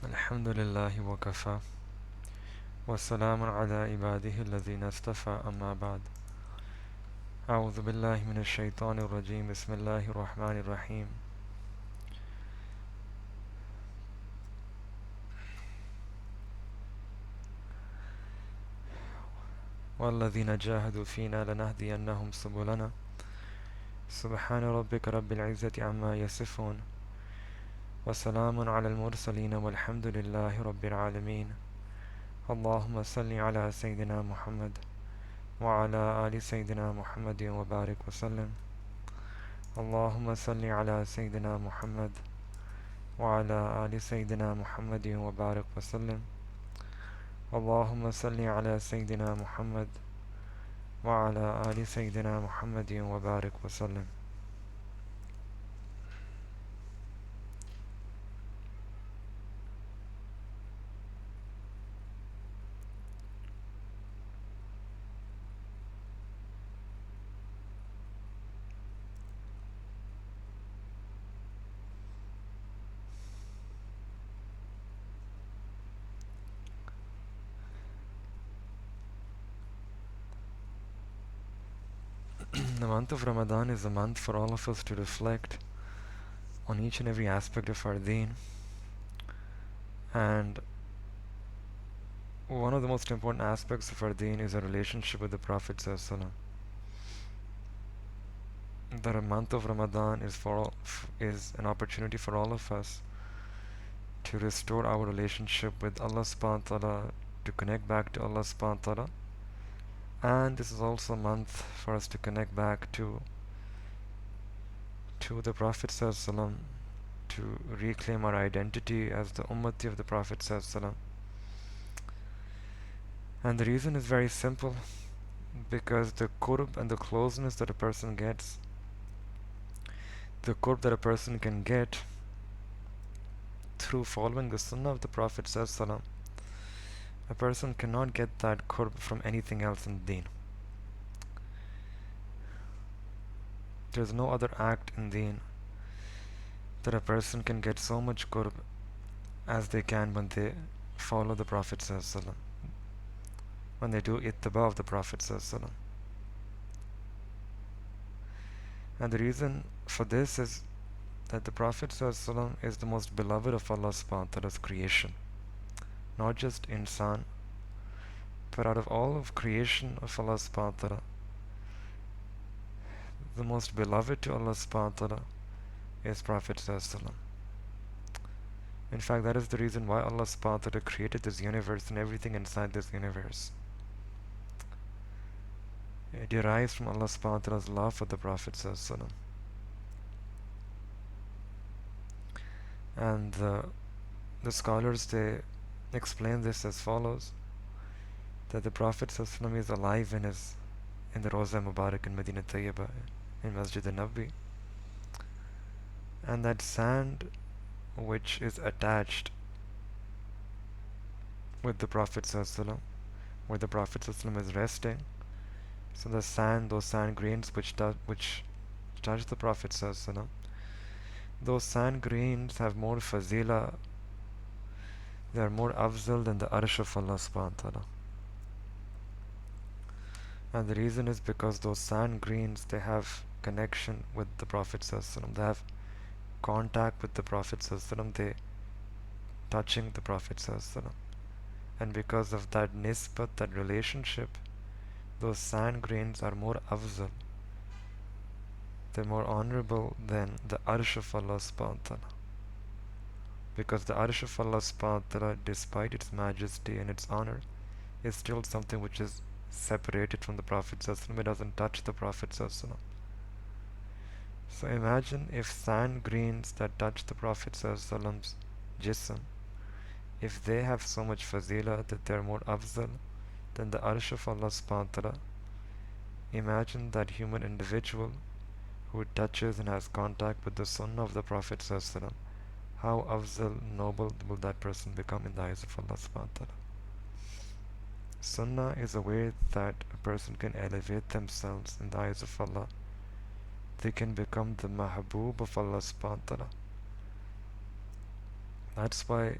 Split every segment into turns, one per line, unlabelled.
الحمد لله وكفى والسلام على عباده الذين اصطفى أما بعد أعوذ بالله من الشيطان الرجيم بسم الله الرحمن الرحيم والذين جاهدوا فينا لنهدينهم سبلنا سبحان ربك رب العزة عما يصفون وسلام على المرسلين والحمد لله رب العالمين اللهم صل على سيدنا محمد وعلى آل سيدنا محمد وبارك وسلم اللهم صل على سيدنا محمد وعلى آل سيدنا محمد وبارك وسلم اللهم صل على سيدنا محمد وعلى آل سيدنا محمد وبارك وسلم. The month of Ramadan is a month for all of us to reflect on each and every aspect of our deen, and one of the most important aspects of our deen is our relationship with the Prophet ﷺ. That a month of Ramadan is an opportunity for all of us to restore our relationship with Allah subhanahu wa ta'ala, to connect back to Allah subhanahu wa ta'ala, and this is also a month for us to connect back to the Prophet ﷺ, to reclaim our identity as the ummati of the Prophet ﷺ. And the reason is very simple, because the qurb and the closeness that a person gets, the qurb that a person can get through following the Sunnah of the Prophet ﷺ, a person cannot get that qurb from anything else in deen. There's no other act in deen that a person can get so much qurb as they can when they follow the Prophet ﷺ, when they do ittiba of the Prophet ﷺ. And the reason for this is that the Prophet ﷺ is the most beloved of Allah subhanahu wa ta'ala's creation. Not just insan, but out of all of creation of Allah subhanahu wa ta'ala, the most beloved to Allah subhanahu wa ta'ala is Prophet ﷺ. In fact, that is the reason why Allah subhanahu wa ta'ala created this universe and everything inside this universe. derives from Allah subhanahu wa ta'ala's love for the Prophet sallallahu alaihi wasallam. And the scholars, they explain this as follows, that the Prophet sallallahu alaihi wasallam is alive in the Roza Mubarak in Medina Tayyibah, in Masjid al-Nabi, and that sand which is attached with the Prophet sallallahu alaihi wasallam, where the Prophet sallallahu alaihi wasallam is resting, so the sand, those sand grains which touch the Prophet sallallahu alaihi wasallam, those sand grains have more fazila, they are more afzal than the arsh of Allah subhanahu wa ta'ala. And the reason is because those sand grains, they have connection with the Prophet sallallahu alaihi wasallam, they have contact with the Prophet sallallahu alaihi wasallam, they touching the Prophet sallallahu alaihi wasallam. And because of that nisbat, that relationship, those sand grains are more afzal, they're more honorable than the arsh of Allah subhanahu wa ta'ala. Because the arsh of Allah subhanahu wa ta'ala, despite its majesty and its honor, is still something which is separated from the Prophet sallallahu alaihi wasallam. It doesn't touch the Prophet sallallahu alaihi wasallam. So imagine if sand grains that touch the Prophet sallallahu alaihi wasallam's jism, if they have so much fazila that they're more afzal than the arsh of Allah subhanahu wa ta'ala, imagine that human individual who touches and has contact with the Sunnah of the Prophet sallallahu alaihi wasallam, how afzal, noble will that person become in the eyes of Allah subhanahu wa ta'ala. Sunnah is a way that a person can elevate themselves in the eyes of Allah. They can become the mahbub of Allah subhanahu wa ta'ala. That's why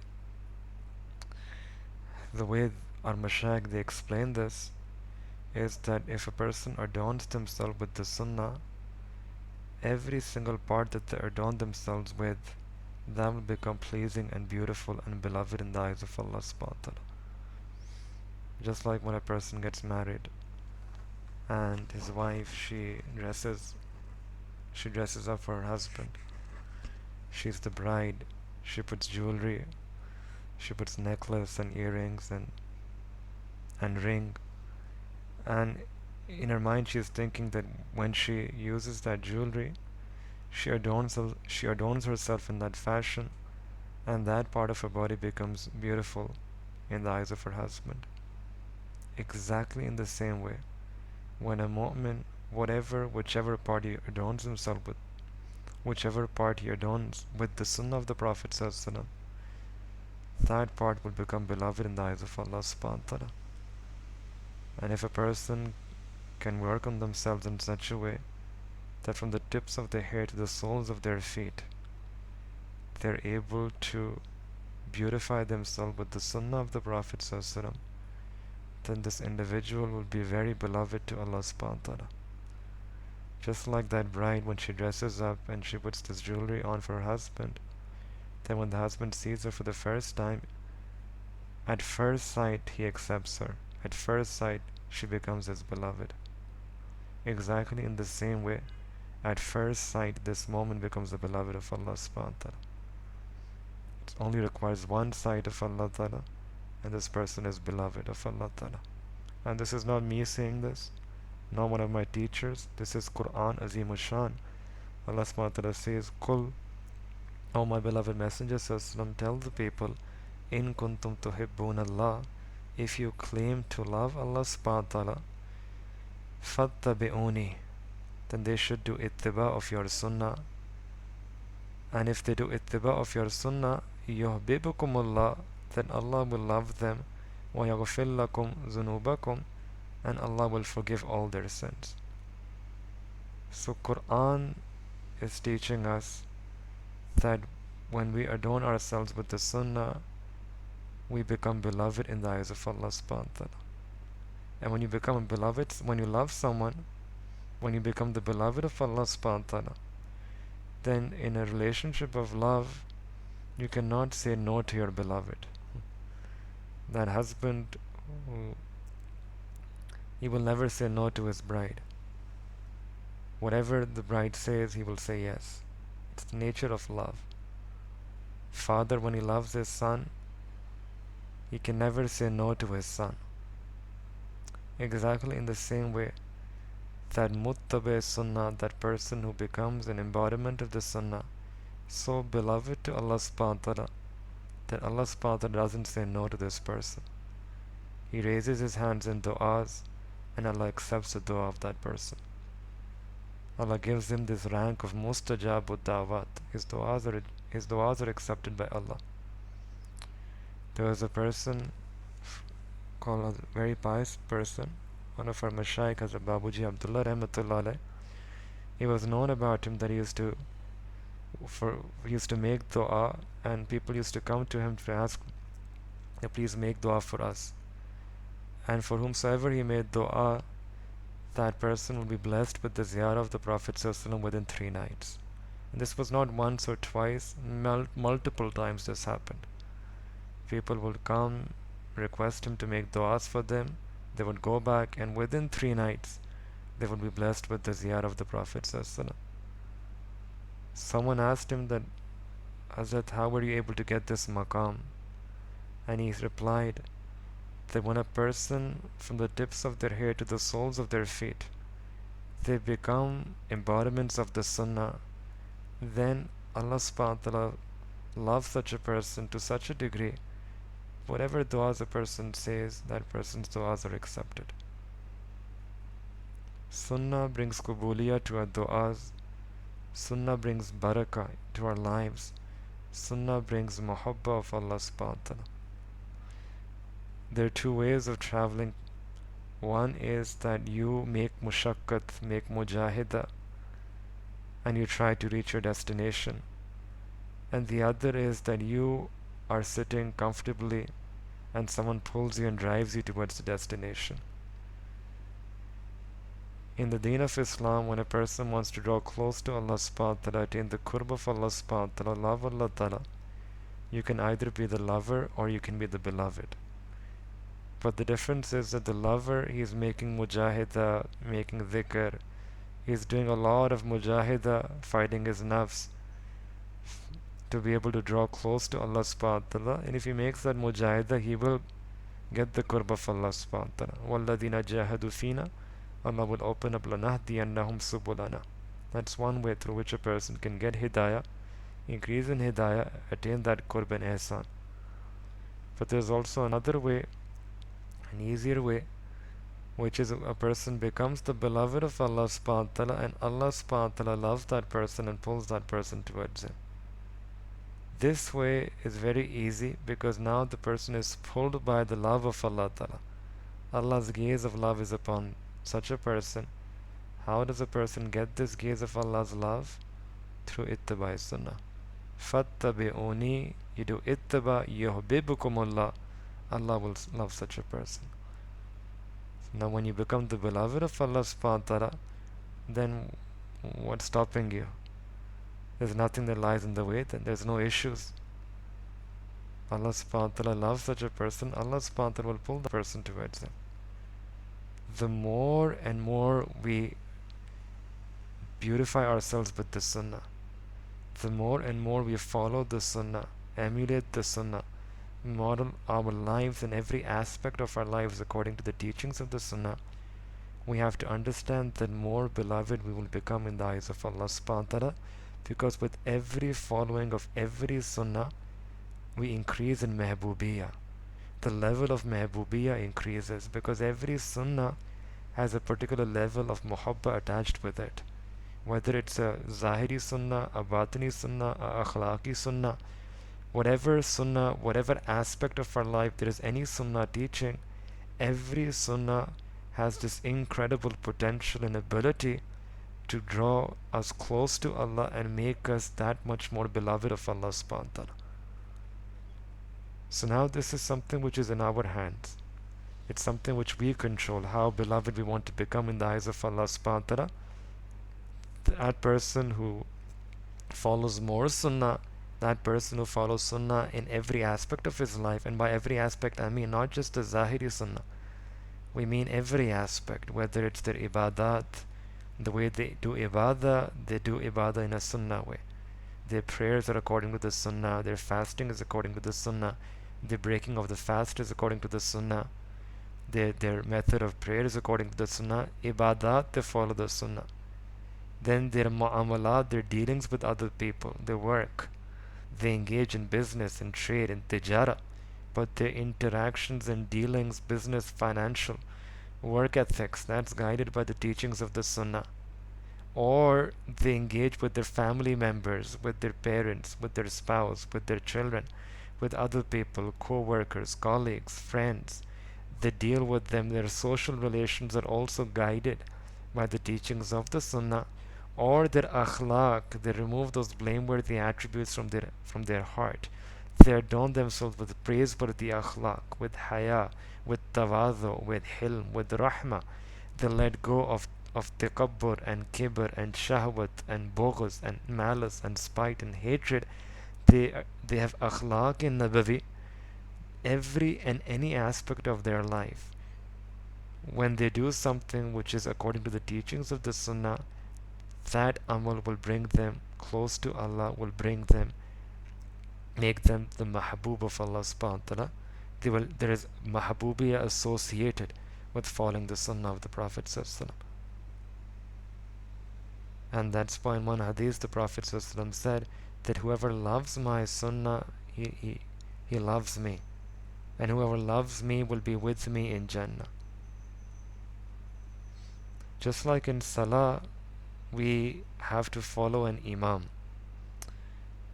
the way our mashayikh, they explain this is that if a person adorns themselves with the Sunnah, every single part that they adorn themselves with, that will become pleasing and beautiful and beloved in the eyes of Allah subhanahu wa ta'ala. Just like when a person gets married and his wife, she dresses up for her husband. She's the bride, she puts jewelry, she puts necklace and earrings and ring, and in her mind she is thinking that when she uses that jewelry, she adorns herself in that fashion, and that part of her body becomes beautiful in the eyes of her husband. Exactly in the same way, when a mu'min, whichever part he adorns himself with, whichever part he adorns with the Sunnah of the Prophet sallallahu alaihi wasallam, that part will become beloved in the eyes of Allah subhanahu wa ta'ala. And if a person can work on themselves in such a way that from the tips of their hair to the soles of their feet, they're able to beautify themselves with the Sunnah of the Prophet sallallahu alaihi wasallam, then this individual will be very beloved to Allah subhanahu wa ta'ala. Just like that bride, when she dresses up and she puts this jewelry on for her husband, then when the husband sees her for the first time, at first sight he accepts her. At first sight she becomes his beloved. Exactly in the same way, at first sight this moment becomes the beloved of Allah subhanahu wa ta'ala. It only requires one sight of Allah ta'ala, and this person is beloved of Allah ta'ala. And this is not me saying this, not one of my teachers. This is Quran Azim Shan. Allah subhanahu wa ta'ala says, Qul, O my beloved Messenger sallallahu, tell the people, In kuntum tuhibbun Allah, if you claim to love Allah subhanahu wa ta'ala, fattabi'uni, then they should do ittiba of your sunnah. And if they do ittiba of your sunnah, yuhibbukumullah, then Allah will love them, wa yaghfir lakum dhunubakum, and Allah will forgive all their sins. So Quran is teaching us that when we adorn ourselves with the sunnah, we become beloved in the eyes of Allah subhanahu wa ta'ala. And when you become a beloved, when you love someone, when you become the beloved of Allah subhanahu wa ta'ala, then in a relationship of love, you cannot say no to your beloved. That husband, he will never say no to his bride. Whatever the bride says, he will say yes. It's the nature of love. Father, when he loves his son, he can never say no to his son. Exactly in the same way, that muttabe sunnah, that person who becomes an embodiment of the sunnah, so beloved to Allah subhanahu wa ta'ala that Allah subhanahu wa ta'ala doesn't say no to this person. He raises his hands in du'as and Allah accepts the dua of that person. Allah gives him this rank of mustajabud da'wat. His du'as are accepted by Allah. There was a person called a very pious person, one of our mashayikh, Hazrat Babuji Abdullah Rahmatullah alayh. It was known about him that he used to make dua, and people used to come to him to ask, please make dua for us. And for whomsoever he made dua, that person will be blessed with the ziyarah of the Prophet ﷺ within 3 nights. And this was not once or twice, multiple times this happened. People would come, request him to make du'as for them, they would go back, and within 3 nights, they would be blessed with the ziyarah of the Prophet ﷺ. Someone asked him that, Hazrat, how were you able to get this maqam? And he replied that when a person, from the tips of their hair to the soles of their feet, they become embodiments of the sunnah, then Allah subhanahu wa ta'ala loves such a person to such a degree, whatever du'as a person says, that person's du'as are accepted. Sunnah brings qubuliyah to our du'as. Sunnah brings barakah to our lives. Sunnah brings muhabba of Allah subhanahu wa ta'ala. There are 2 ways of traveling. One is that you make mushakkat, make mujahida, and you try to reach your destination. And the other is that you are sitting comfortably and someone pulls you and drives you towards the destination. In the deen of Islam, when a person wants to draw close to Allah subhanahu wa ta'ala, attain the qurb of Allah subhanahu wa ta'ala, love Allah ta'ala, you can either be the lover or you can be the beloved. But the difference is that the lover, he is making mujahida, making dhikr, he is doing a lot of mujahida, fighting his nafs to be able to draw close to Allah subhanahu wa ta'ala. And if he makes that mujahida, he will get the qurb of Allah subhanahu wa ta'ala. وَالَّذِينَ جَاهَدُوا فِينَا, Allah will open up لَنَهْدِيَنَّهُمْ سُبُلَنَا. That's one way through which a person can get hidayah, increase in hidayah, attain that qurb and ihsan. But there's also another way, an easier way, which is a person becomes the beloved of Allah subhanahu wa ta'ala, and Allah subhanahu wa ta'ala loves that person and pulls that person towards him. This way is very easy because now the person is pulled by the love of Allah ta'ala. Allah's gaze of love is upon such a person. How does a person get this gaze of Allah's love? Through ittiba sunnah. Fattabi'uni, you do ittiba, yuhibbukumullah, Allah will love such a person. Now when you become the beloved of Allah subhanahu wa ta'ala, then what's stopping you? There's nothing that lies in the way, then there's no issues. Allah subhanahu wa ta'ala loves such a person, Allah subhanahu wa ta'ala will pull the person towards him. The more and more we beautify ourselves with the sunnah, the more and more we follow the sunnah, emulate the sunnah, model our lives in every aspect of our lives according to the teachings of the sunnah, we have to understand that more beloved we will become in the eyes of Allah subhanahu wa ta'ala, because with every following of every sunnah we increase in mehbubiyah. The level of mehbubiyah increases because every sunnah has a particular level of muhabba attached with it. Whether it's a zahiri sunnah, a batini sunnah, a akhlaqi sunnah, whatever sunnah, whatever aspect of our life there is any sunnah teaching, every sunnah has this incredible potential and ability to draw us close to Allah and make us that much more beloved of Allah subhanahu wa ta'ala. So now this is something which is in our hands. It's something which we control, how beloved we want to become in the eyes of Allah subhanahu wa ta'ala. That person who follows more sunnah, that person who follows sunnah in every aspect of his life, and by every aspect I mean not just the zahiri sunnah, we mean every aspect, whether it's their ibadat, the way they do ibadah in a sunnah way. Their prayers are according to the sunnah, their fasting is according to the sunnah, the breaking of the fast is according to the sunnah, Their method of prayer is according to the Sunnah. Ibadat, they follow the Sunnah. Then their mu'amalat, their dealings with other people, their work. They engage in business and trade and tijara, but their interactions and dealings, business, financial, work ethics, that's guided by the teachings of the Sunnah. Or they engage with their family members, with their parents, with their spouse, with their children, with other people, co-workers, colleagues, friends. They deal with them. Their social relations are also guided by the teachings of the Sunnah. Or their akhlaq, they remove those blameworthy attributes from their heart. They adorn themselves with praiseworthy akhlaq, with haya, with tawadu, with hilm, with rahmah. They let go of takabbur and kibr and shahwat and boghuz and malice and spite and hatred. They have akhlaq in nabawi every and any aspect of their life. When they do something which is according to the teachings of the Sunnah, that amal will bring them close to Allah, will bring them, make them the mahbub of Allah subhanahu wa ta'ala. There is mahbubiyah associated with following the Sunnah of the Prophet sallallahu alaihi wasallam. And that's why in one hadith the Prophet sallallahu alaihi wasallam said that whoever loves my Sunnah, he loves me. And whoever loves me will be with me in Jannah. Just like in Salah, we have to follow an Imam.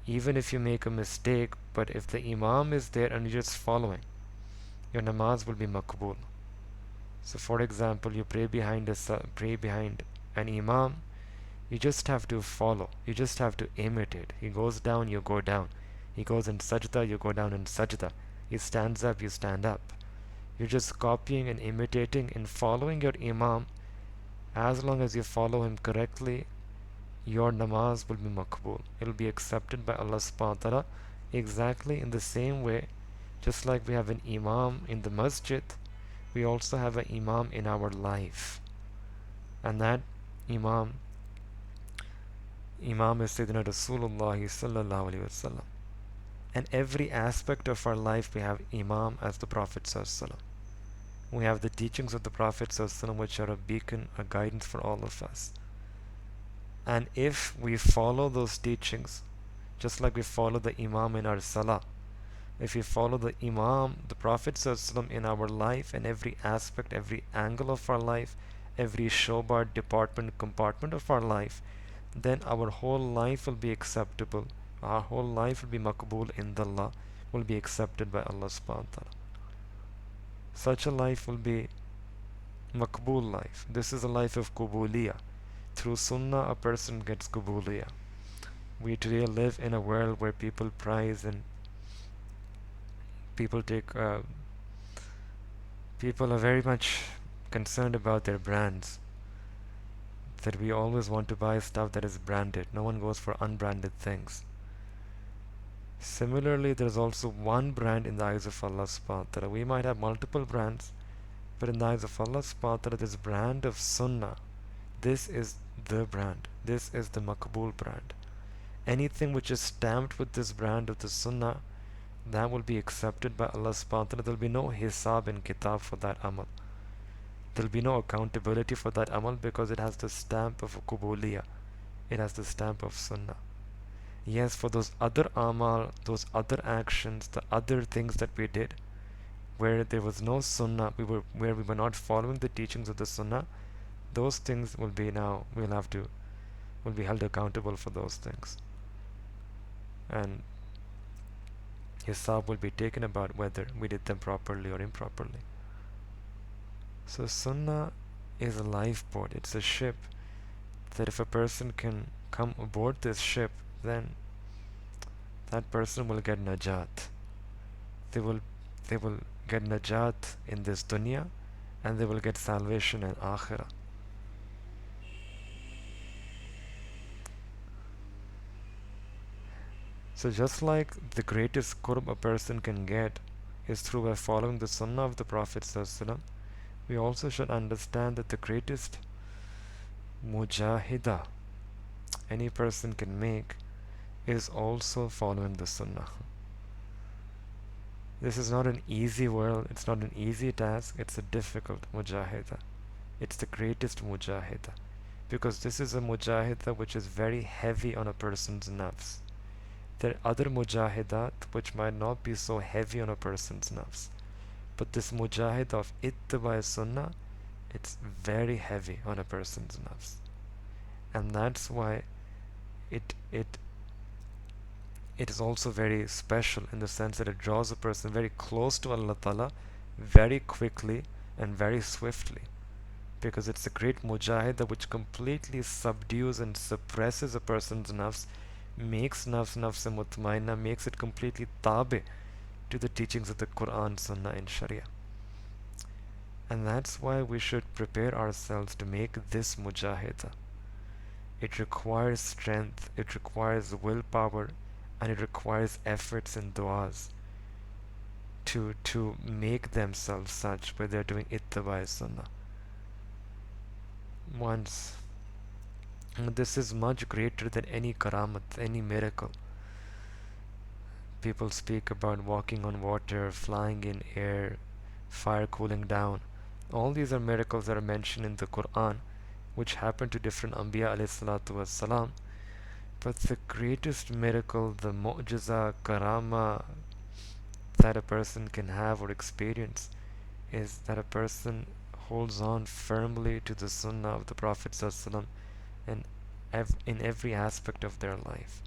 Even if you make a mistake, but if the Imam is there and you're just following, your namaz will be makbul. So for example, you pray behind an Imam, you just have to follow. You just have to imitate. He goes down, you go down. He goes in sajda, you go down in sajda. He stands up, you stand up. You're just copying and imitating and following your Imam. As long as you follow him correctly, your namaz will be makbul. It will be accepted by Allah subhanahu wa ta'ala exactly in the same way. Just like we have an Imam in the masjid, we also have an Imam in our life. And that Imam is Sayyidina Rasulullah sallallahu alaihi wasallam. And every aspect of our life we have Imam as the Prophet sallallahu alaihi wasallam. We have the teachings of the Prophet ﷺ, which are a beacon, a guidance for all of us. And if we follow those teachings, just like we follow the Imam in our Salah, if we follow the Imam, the Prophet ﷺ in our life and every aspect, every angle of our life, every shobar, department, compartment of our life, then our whole life will be acceptable. Our whole life will be makbul in Allah, will be accepted by Allah subhanahu wa ta'ala. Such a life will be makbul life. This is a life of kubuliyah. Through sunnah a person gets kubuliyah. We today live in a world where people prize and people are very much concerned about their brands. That we always want to buy stuff that is branded. No one goes for unbranded things. Similarly, there is also one brand in the eyes of Allah subhanahu wa ta'ala. We might have multiple brands, but in the eyes of Allah subhanahu wa ta'ala, this brand of Sunnah, this is the brand. This is the makbul brand. Anything which is stamped with this brand of the Sunnah, that will be accepted by Allah subhanahu wa ta'ala. There will be no hisab and kitab for that amal. There will be no accountability for that amal because it has the stamp of kubuliyah. It has the stamp of Sunnah. Yes, for those other amal, those other actions, the other things that we did, where there was no Sunnah, where we were not following the teachings of the Sunnah, those things will be held accountable for those things. And hisab will be taken about whether we did them properly or improperly. So Sunnah is a lifeboat, it's a ship that if a person can come aboard this ship, then that person will get najat. They will get najat in this dunya and they will get salvation in akhirah. So just like the greatest qurb a person can get is through by following the sunnah of the Prophet ﷺ, we also should understand that the greatest mujahida any person can make is also following the sunnah. This is not an easy world, it's not an easy task, it's a difficult mujahida. It's the greatest mujahida. Because this is a mujahida which is very heavy on a person's nafs. There are other mujahidat which might not be so heavy on a person's nafs. But this mujahid of ittiba sunnah, it's very heavy on a person's nafs. And that's why it it it is also very special in the sense that it draws a person very close to Allah Ta'ala very quickly and very swiftly. Because it's a great mujahida which completely subdues and suppresses a person's nafs, makes nafs mutmainna, makes it completely tabi to the teachings of the Quran, Sunnah and Sharia. And that's why we should prepare ourselves to make this mujahida. It requires strength, it requires willpower, and it requires efforts and du'as to make themselves such where they're doing ittiba sunnah. Once, this is much greater than any karamat, any miracle. People speak about walking on water, flying in air, fire cooling down. All these are miracles that are mentioned in the Quran, which happen to different Anbiya alayhi salatu wassalam. But the greatest miracle, the mu'jiza, karama that a person can have or experience is that a person holds on firmly to the sunnah of the Prophet ﷺ in every aspect of their life.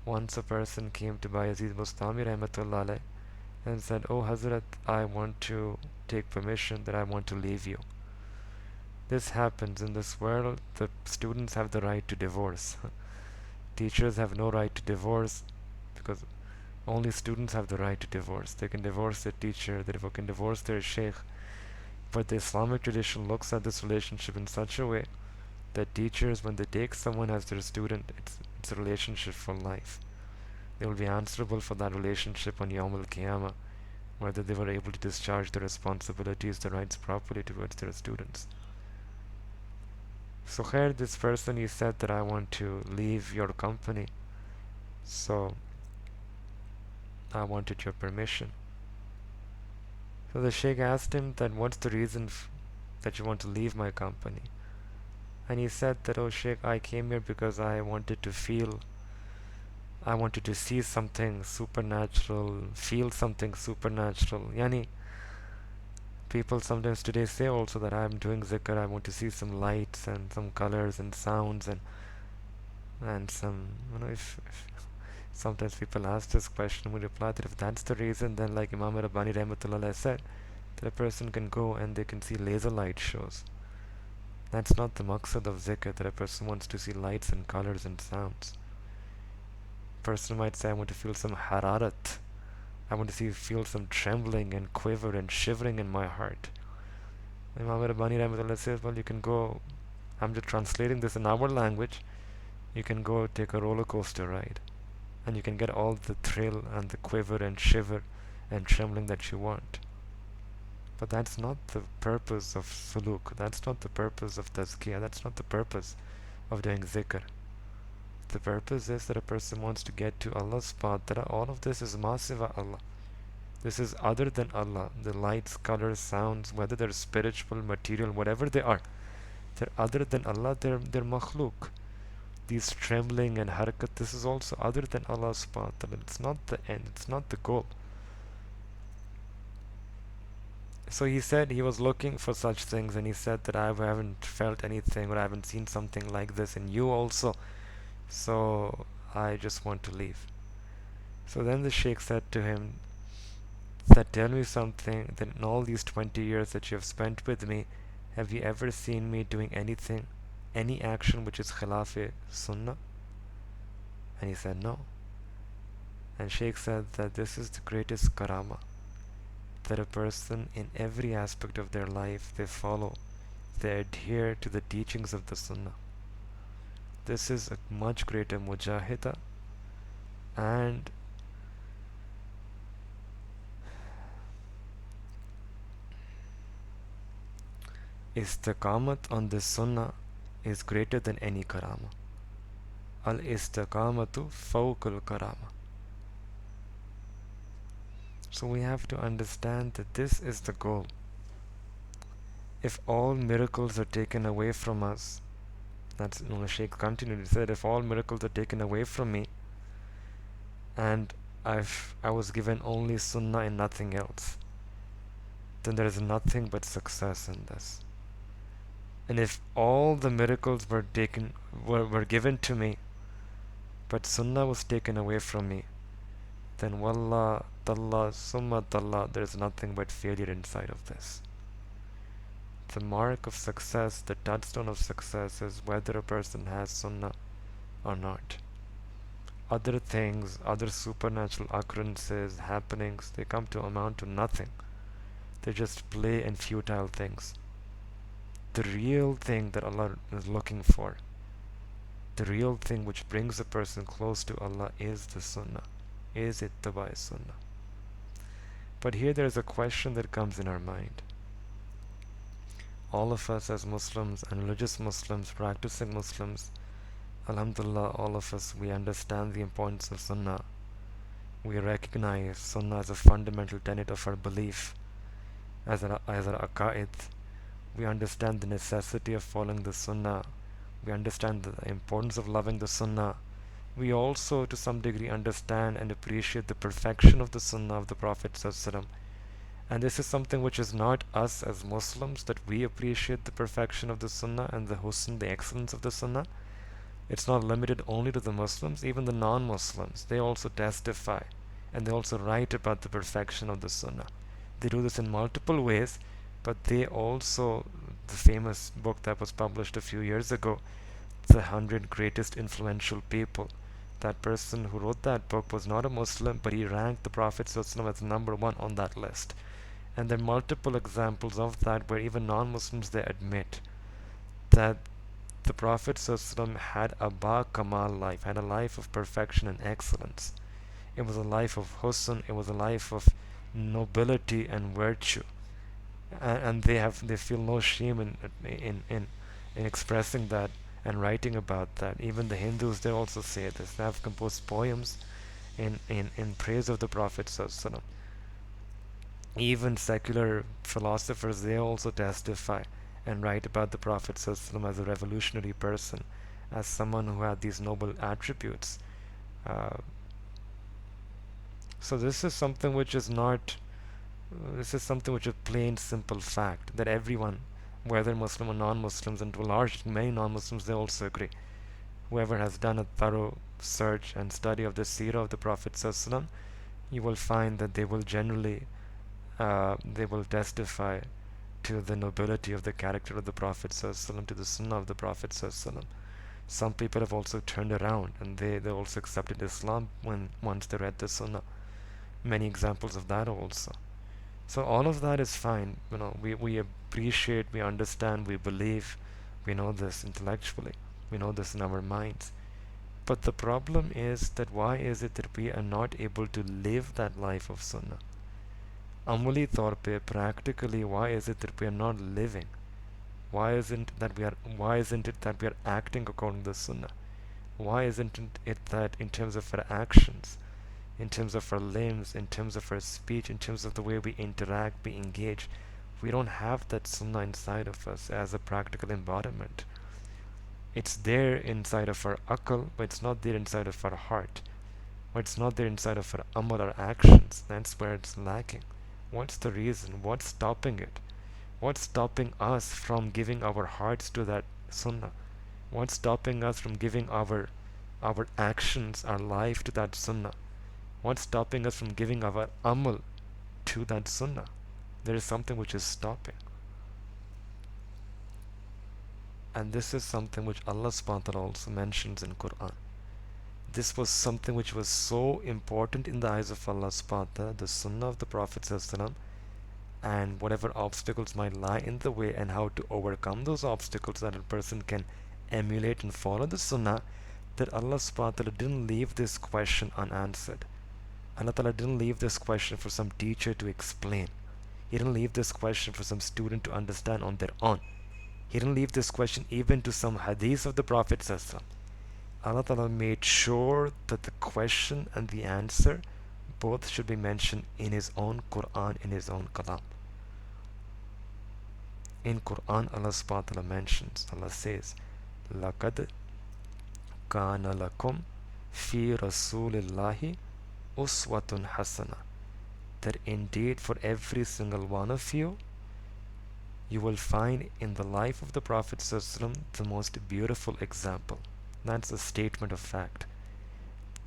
Once a person came to Bayezid Bustami rahmatullah alayh and said, "Oh Hazrat, I want to take permission that I want to leave you." This happens in this world. The students have the right to divorce. Teachers have no right to divorce because only students have the right to divorce. They can divorce their teacher, they can divorce their sheikh. But the Islamic tradition looks at this relationship in such a way that teachers, when they take someone as their student, it's a relationship for life. They will be answerable for that relationship on Yawm al-Qiyamah, whether they were able to discharge their responsibilities, their rights properly towards their students. So here this person, he said that I want to leave your company, so I wanted your permission. So the sheikh asked him that what's the reason that you want to leave my company? And he said that, "Oh sheikh, I came here because I wanted to see something supernatural, feel something supernatural." Yani, people sometimes today say also that I'm doing zikr, I want to see some lights and some colors and sounds and some, if sometimes people ask this question, we reply that if that's the reason, then like Imam Rabbani rahmatullah said, that a person can go and they can see laser light shows. That's not the maqsad of zikr, that a person wants to see lights and colors and sounds. A person might say, I want to feel some hararat, I want to feel some trembling and quiver and shivering in my heart. Imam Rabbani rahmatullah says, well, you can go, I'm just translating this in our language, you can go take a roller coaster ride and you can get all the thrill and the quiver and shiver and trembling that you want. But that's not the purpose of suluk, that's not the purpose of tazkiyah, that's not the purpose of doing zikr. The purpose is that a person wants to get to Allah subhanahu wa ta'ala. All of this is ma siwa Allah. This is other than Allah. The lights, colors, sounds, whether they're spiritual, material, whatever they are, they're other than Allah, they're makhluk. These trembling and harakat, this is also other than Allah subhanahu wa ta'ala. It's not the end, it's not the goal. So he said he was looking for such things, and he said that I haven't felt anything or I haven't seen something like this in you also, so I just want to leave. So then the sheikh said to him that, tell me something, that in all these 20 years that you have spent with me, have you ever seen me doing anything, any action which is khilaf sunnah? And he said no. And sheikh said that this is the greatest karama, that a person in every aspect of their life, they follow, they adhere to the teachings of the sunnah. This is a much greater mujahida, and istiqamat on the sunnah is greater than any karama. Al-istiqamatu fawq al-karama. So we have to understand that this is the goal. If all miracles are taken away from us, that's Shaykh continued. He said, if all miracles are taken away from me, and I was given only Sunnah and nothing else, then there is nothing but success in this. And if all the miracles were given to me, but Sunnah was taken away from me, then wallah, tallah, summa tallah, there is nothing but failure inside of this. The mark of success, the touchstone of success, is whether a person has Sunnah or not. Other things, other supernatural occurrences, happenings, they come to amount to nothing. They just play and futile things. The real thing that Allah is looking for, the real thing which brings a person close to Allah, is the Sunnah, is ittiba' Sunnah. But here there is a question that comes in our mind. All of us as Muslims and religious Muslims, practicing Muslims, alhamdulillah, all of us, we understand the importance of Sunnah. We recognize Sunnah as a fundamental tenet of our belief, as our aqa'id. We understand the necessity of following the Sunnah. We understand the importance of loving the Sunnah. We also, to some degree, understand and appreciate the perfection of the Sunnah of the Prophet ﷺ. And this is something which is not us as Muslims, that we appreciate the perfection of the Sunnah and the husn, the excellence of the Sunnah. It's not limited only to the Muslims. Even the non-Muslims, they also testify and they also write about the perfection of the Sunnah. They do this in multiple ways, but they also, the famous book that was published a few years ago, The 100 Greatest Influential People, that person who wrote that book was not a Muslim, but he ranked the Prophet ﷺ as number one on that list. And there are multiple examples of that where even non-Muslims, they admit that the Prophet ﷺ had a ba-kamal life, had a life of perfection and excellence. It was a life of husn, it was a life of nobility and virtue. And they feel no shame in expressing that and writing about that. Even the Hindus, they also say this. They have composed poems in praise of the Prophet ﷺ. Even secular philosophers, they also testify and write about the Prophet ﷺ as a revolutionary person, as someone who had these noble attributes. So this is something which is not, this is something which is plain simple fact, that everyone, whether Muslim or non-Muslims, and to a large, many non-Muslims, they also agree. Whoever has done a thorough search and study of the seerah of the Prophet ﷺ, you will find that they will generally they will testify to the nobility of the character of the Prophet ﷺ, to the Sunnah of the Prophet ﷺ. Some people have also turned around and they also accepted Islam once they read the Sunnah. Many examples of that also. So all of that is fine. We appreciate, we understand, we believe, we know this intellectually, we know this in our minds. But the problem is that why is it that we are not able to live that life of Sunnah? Amali taur pe, practically, why is it that we are not living? Why isn't it that we are acting according to the Sunnah? Why isn't it that in terms of our actions, in terms of our limbs, in terms of our speech, in terms of the way we interact, we engage, we don't have that Sunnah inside of us as a practical embodiment? It's there inside of our aql, but it's not there inside of our heart. Or it's not there inside of our amal, our actions. That's where it's lacking. What's the reason? What's stopping it? What's stopping us from giving our hearts to that Sunnah? What's stopping us from giving our actions, our life to that Sunnah? What's stopping us from giving our amal to that Sunnah? There is something which is stopping. And this is something which Allah subhanahu wa ta'ala also mentions in Quran. This was something which was so important in the eyes of Allah subhanahu wa ta'ala, the Sunnah of the Prophet ﷺ, and whatever obstacles might lie in the way and how to overcome those obstacles, that a person can emulate and follow the Sunnah, that Allah subhanahu wa ta'ala didn't leave this question unanswered. Allah ta'ala didn't leave this question for some teacher to explain. He didn't leave this question for some student to understand on their own. He didn't leave this question even to some hadith of the Prophet ﷺ. Allah Ta'ala made sure that the question and the answer both should be mentioned in his own Quran, in his own Kalam. In Quran, Allah subhanahu wa ta'ala mentions, Allah says, لَقَدْ كَانَ لَكُمْ فِي رَسُولِ اللَّهِ أُسْوَةٌ حَسَنَةٌ, that indeed for every single one of you, you will find in the life of the Prophet ﷺ the most beautiful example. That's a statement of fact.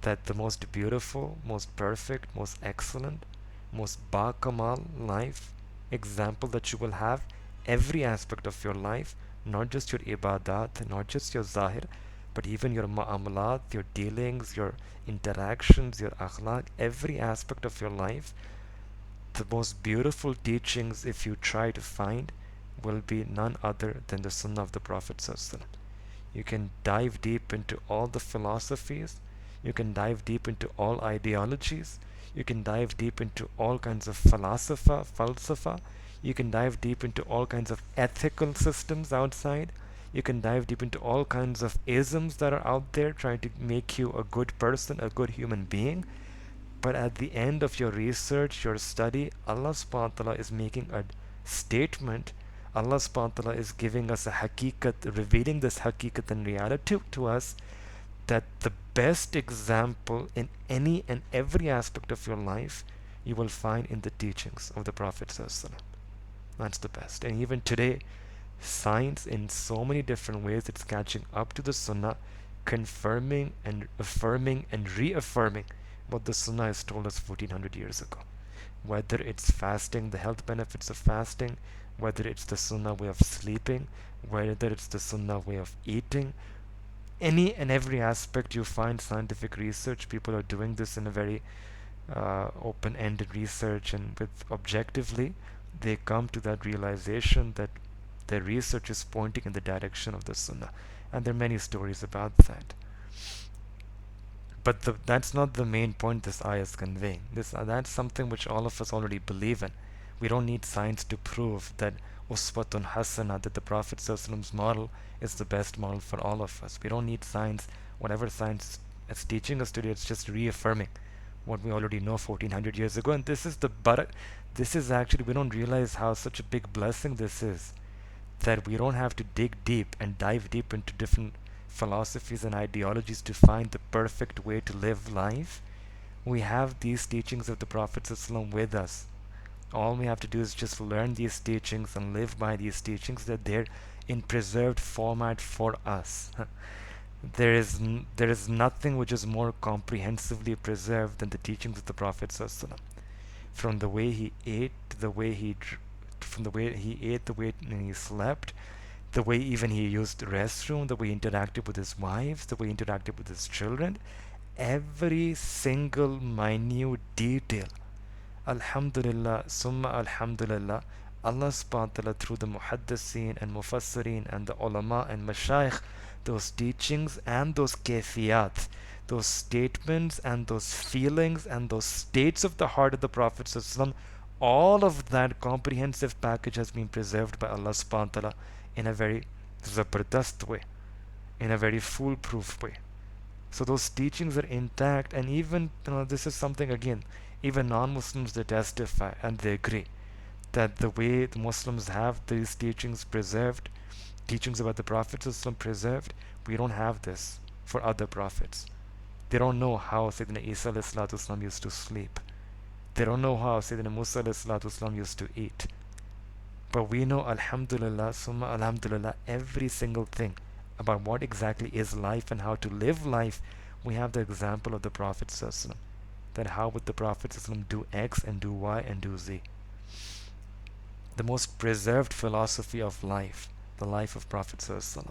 That the most beautiful, most perfect, most excellent, most ba-kamal life example that you will have, every aspect of your life, not just your ibadat, not just your zahir, but even your ma'amalat, your dealings, your interactions, your akhlaq, every aspect of your life, the most beautiful teachings, if you try to find, will be none other than the Sunnah of the Prophet ﷺ. You can dive deep into all the philosophies, you can dive deep into all ideologies, you can dive deep into all kinds of falsafa, you can dive deep into all kinds of ethical systems outside, you can dive deep into all kinds of isms that are out there trying to make you a good person, a good human being. But at the end of your research, your study, Allah subhanahu wa ta'ala is making a statement. Allah subhanahu wa ta'ala is giving us a haqiqat, revealing this haqiqat and reality to us, that the best example in any and every aspect of your life you will find in the teachings of the Prophet ﷺ. That's the best. And even today, science in so many different ways, it's catching up to the Sunnah, confirming and affirming and reaffirming what the Sunnah has told us 1400 years ago. Whether it's fasting, the health benefits of fasting, whether it's the Sunnah way of sleeping, whether it's the Sunnah way of eating, any and every aspect you find scientific research, people are doing this in a very open-ended research, and with objectively, they come to that realization that their research is pointing in the direction of the Sunnah. And there are many stories about that. But that's not the main point this ayah is conveying. That's something which all of us already believe in. We don't need science to prove that uswatun hasana, that the Prophet ﷺ's model is the best model for all of us. We don't need science. Whatever science is teaching us today, it's just reaffirming what we already know 1400 years ago. And this is actually, we don't realize how such a big blessing this is, that we don't have to dig deep and dive deep into different philosophies and ideologies to find the perfect way to live life. We have these teachings of the Prophet ﷺ with us. All we have to do is just learn these teachings and live by these teachings, that they're in preserved format for us. There is nothing which is more comprehensively preserved than the teachings of the Prophet ﷺ. From the way he ate, the way he slept, the way even he used the restroom, the way he interacted with his wives, the way he interacted with his children, every single minute detail. Alhamdulillah, summa alhamdulillah, Allah subhanahu wa ta'ala, through the muhaddiseen and mufassirin and the ulama and mashayikh, those teachings and those kayfiyat, those statements and those feelings and those states of the heart of the Prophet ﷺ, all of that comprehensive package has been preserved by Allah subhanahu wa ta'ala in a very zabardast way, in a very foolproof way. So those teachings are intact, and even this is something, again, even non-Muslims, they testify and they agree that the way the Muslims have these teachings preserved, teachings about the Prophet ﷺ preserved, we don't have this for other prophets. They don't know how Sayyidina Isa ﷺ used to sleep. They don't know how Sayyidina Musa ﷺ used to eat. But we know, alhamdulillah, summa alhamdulillah, every single thing about what exactly is life and how to live life. We have the example of the Prophet ﷺ, that how would the Prophet ﷺ do X and do Y and do Z. The most preserved philosophy of life, the life of Prophet ﷺ,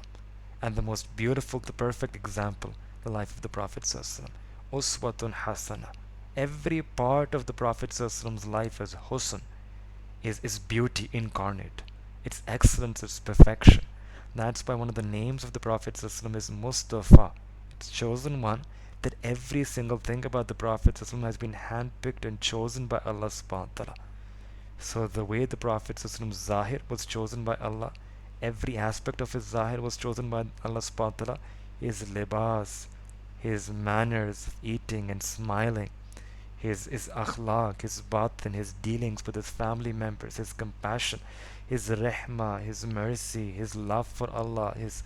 and the most beautiful, the perfect example, the life of the Prophet ﷺ. Uswatun hasana. Every part of the Prophet ﷺ's life is husn, is beauty incarnate. It's excellence, it's perfection. That's why one of the names of the Prophet ﷺ is Mustafa. It's chosen one, that every single thing about the Prophet ﷺ has been handpicked and chosen by Allah subhanahu wa ta'ala. So the way the Prophet ﷺ's zahir was chosen by Allah, every aspect of his zahir was chosen by Allah subhanahu wa ta'ala. His libas, his manners of eating and smiling, his akhlaq, his batin, his dealings with his family members, his compassion, his rahmah, his mercy, his love for Allah, his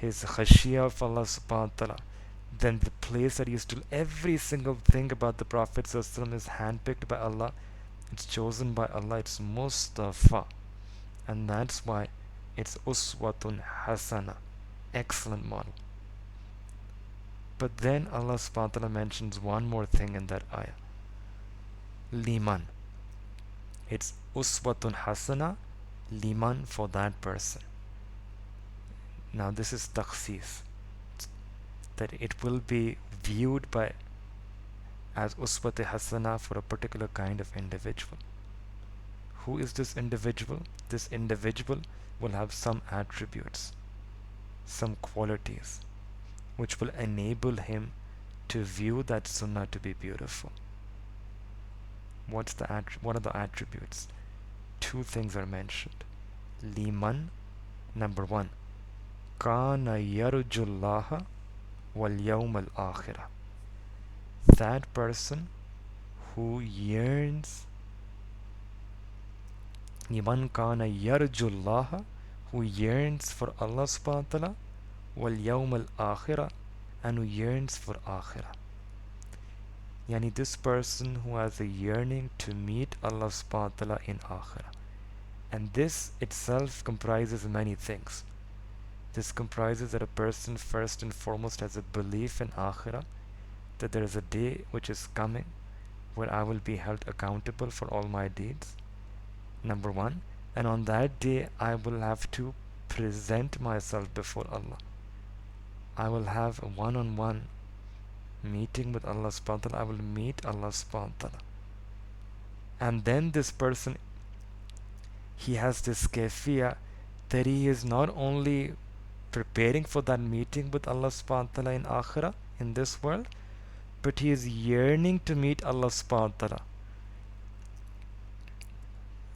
khashiyah of Allah subhanahu wa ta'ala, then the place that he used to every single thing about the Prophet ﷺ is handpicked by Allah, it's chosen by Allah, it's Mustafa, and that's why it's Uswatun Hasana, excellent model. But then Allah subhanahu wa ta'ala mentions one more thing in that ayah. Liman. It's Uswatun Hasana, liman, for that person. Now this is takhsis, that it will be viewed by as Uswat Hasana for a particular kind of individual. Who is this individual? This individual will have some attributes, some qualities, which will enable him to view that sunnah to be beautiful. What are the attributes? Two things are mentioned. Liman, number one, kana yarjullaha wal yawm al akhirah. That person who yearns, liman kana yarjullaha, who yearns for Allah subhanahu wa ta'ala, wal yawm al akhirah, and who yearns for akhirah. Yani this person who has a yearning to meet Allah subhanahu wa ta'ala in akhirah. And this itself comprises many things. This comprises that a person first and foremost has a belief in akhirah, that there is a day which is coming where I will be held accountable for all my deeds, number one, and on that day I will have to present myself before Allah. I will have a one-on-one meeting with Allah subhanahu wa ta'ala. I will meet Allah subhanahu wa ta'ala. And then this person, he has this kafiyah that he is not only preparing for that meeting with Allah subhanahu wa ta'ala in akhirah, in this world, but he is yearning to meet Allah subhanahu wa ta'ala.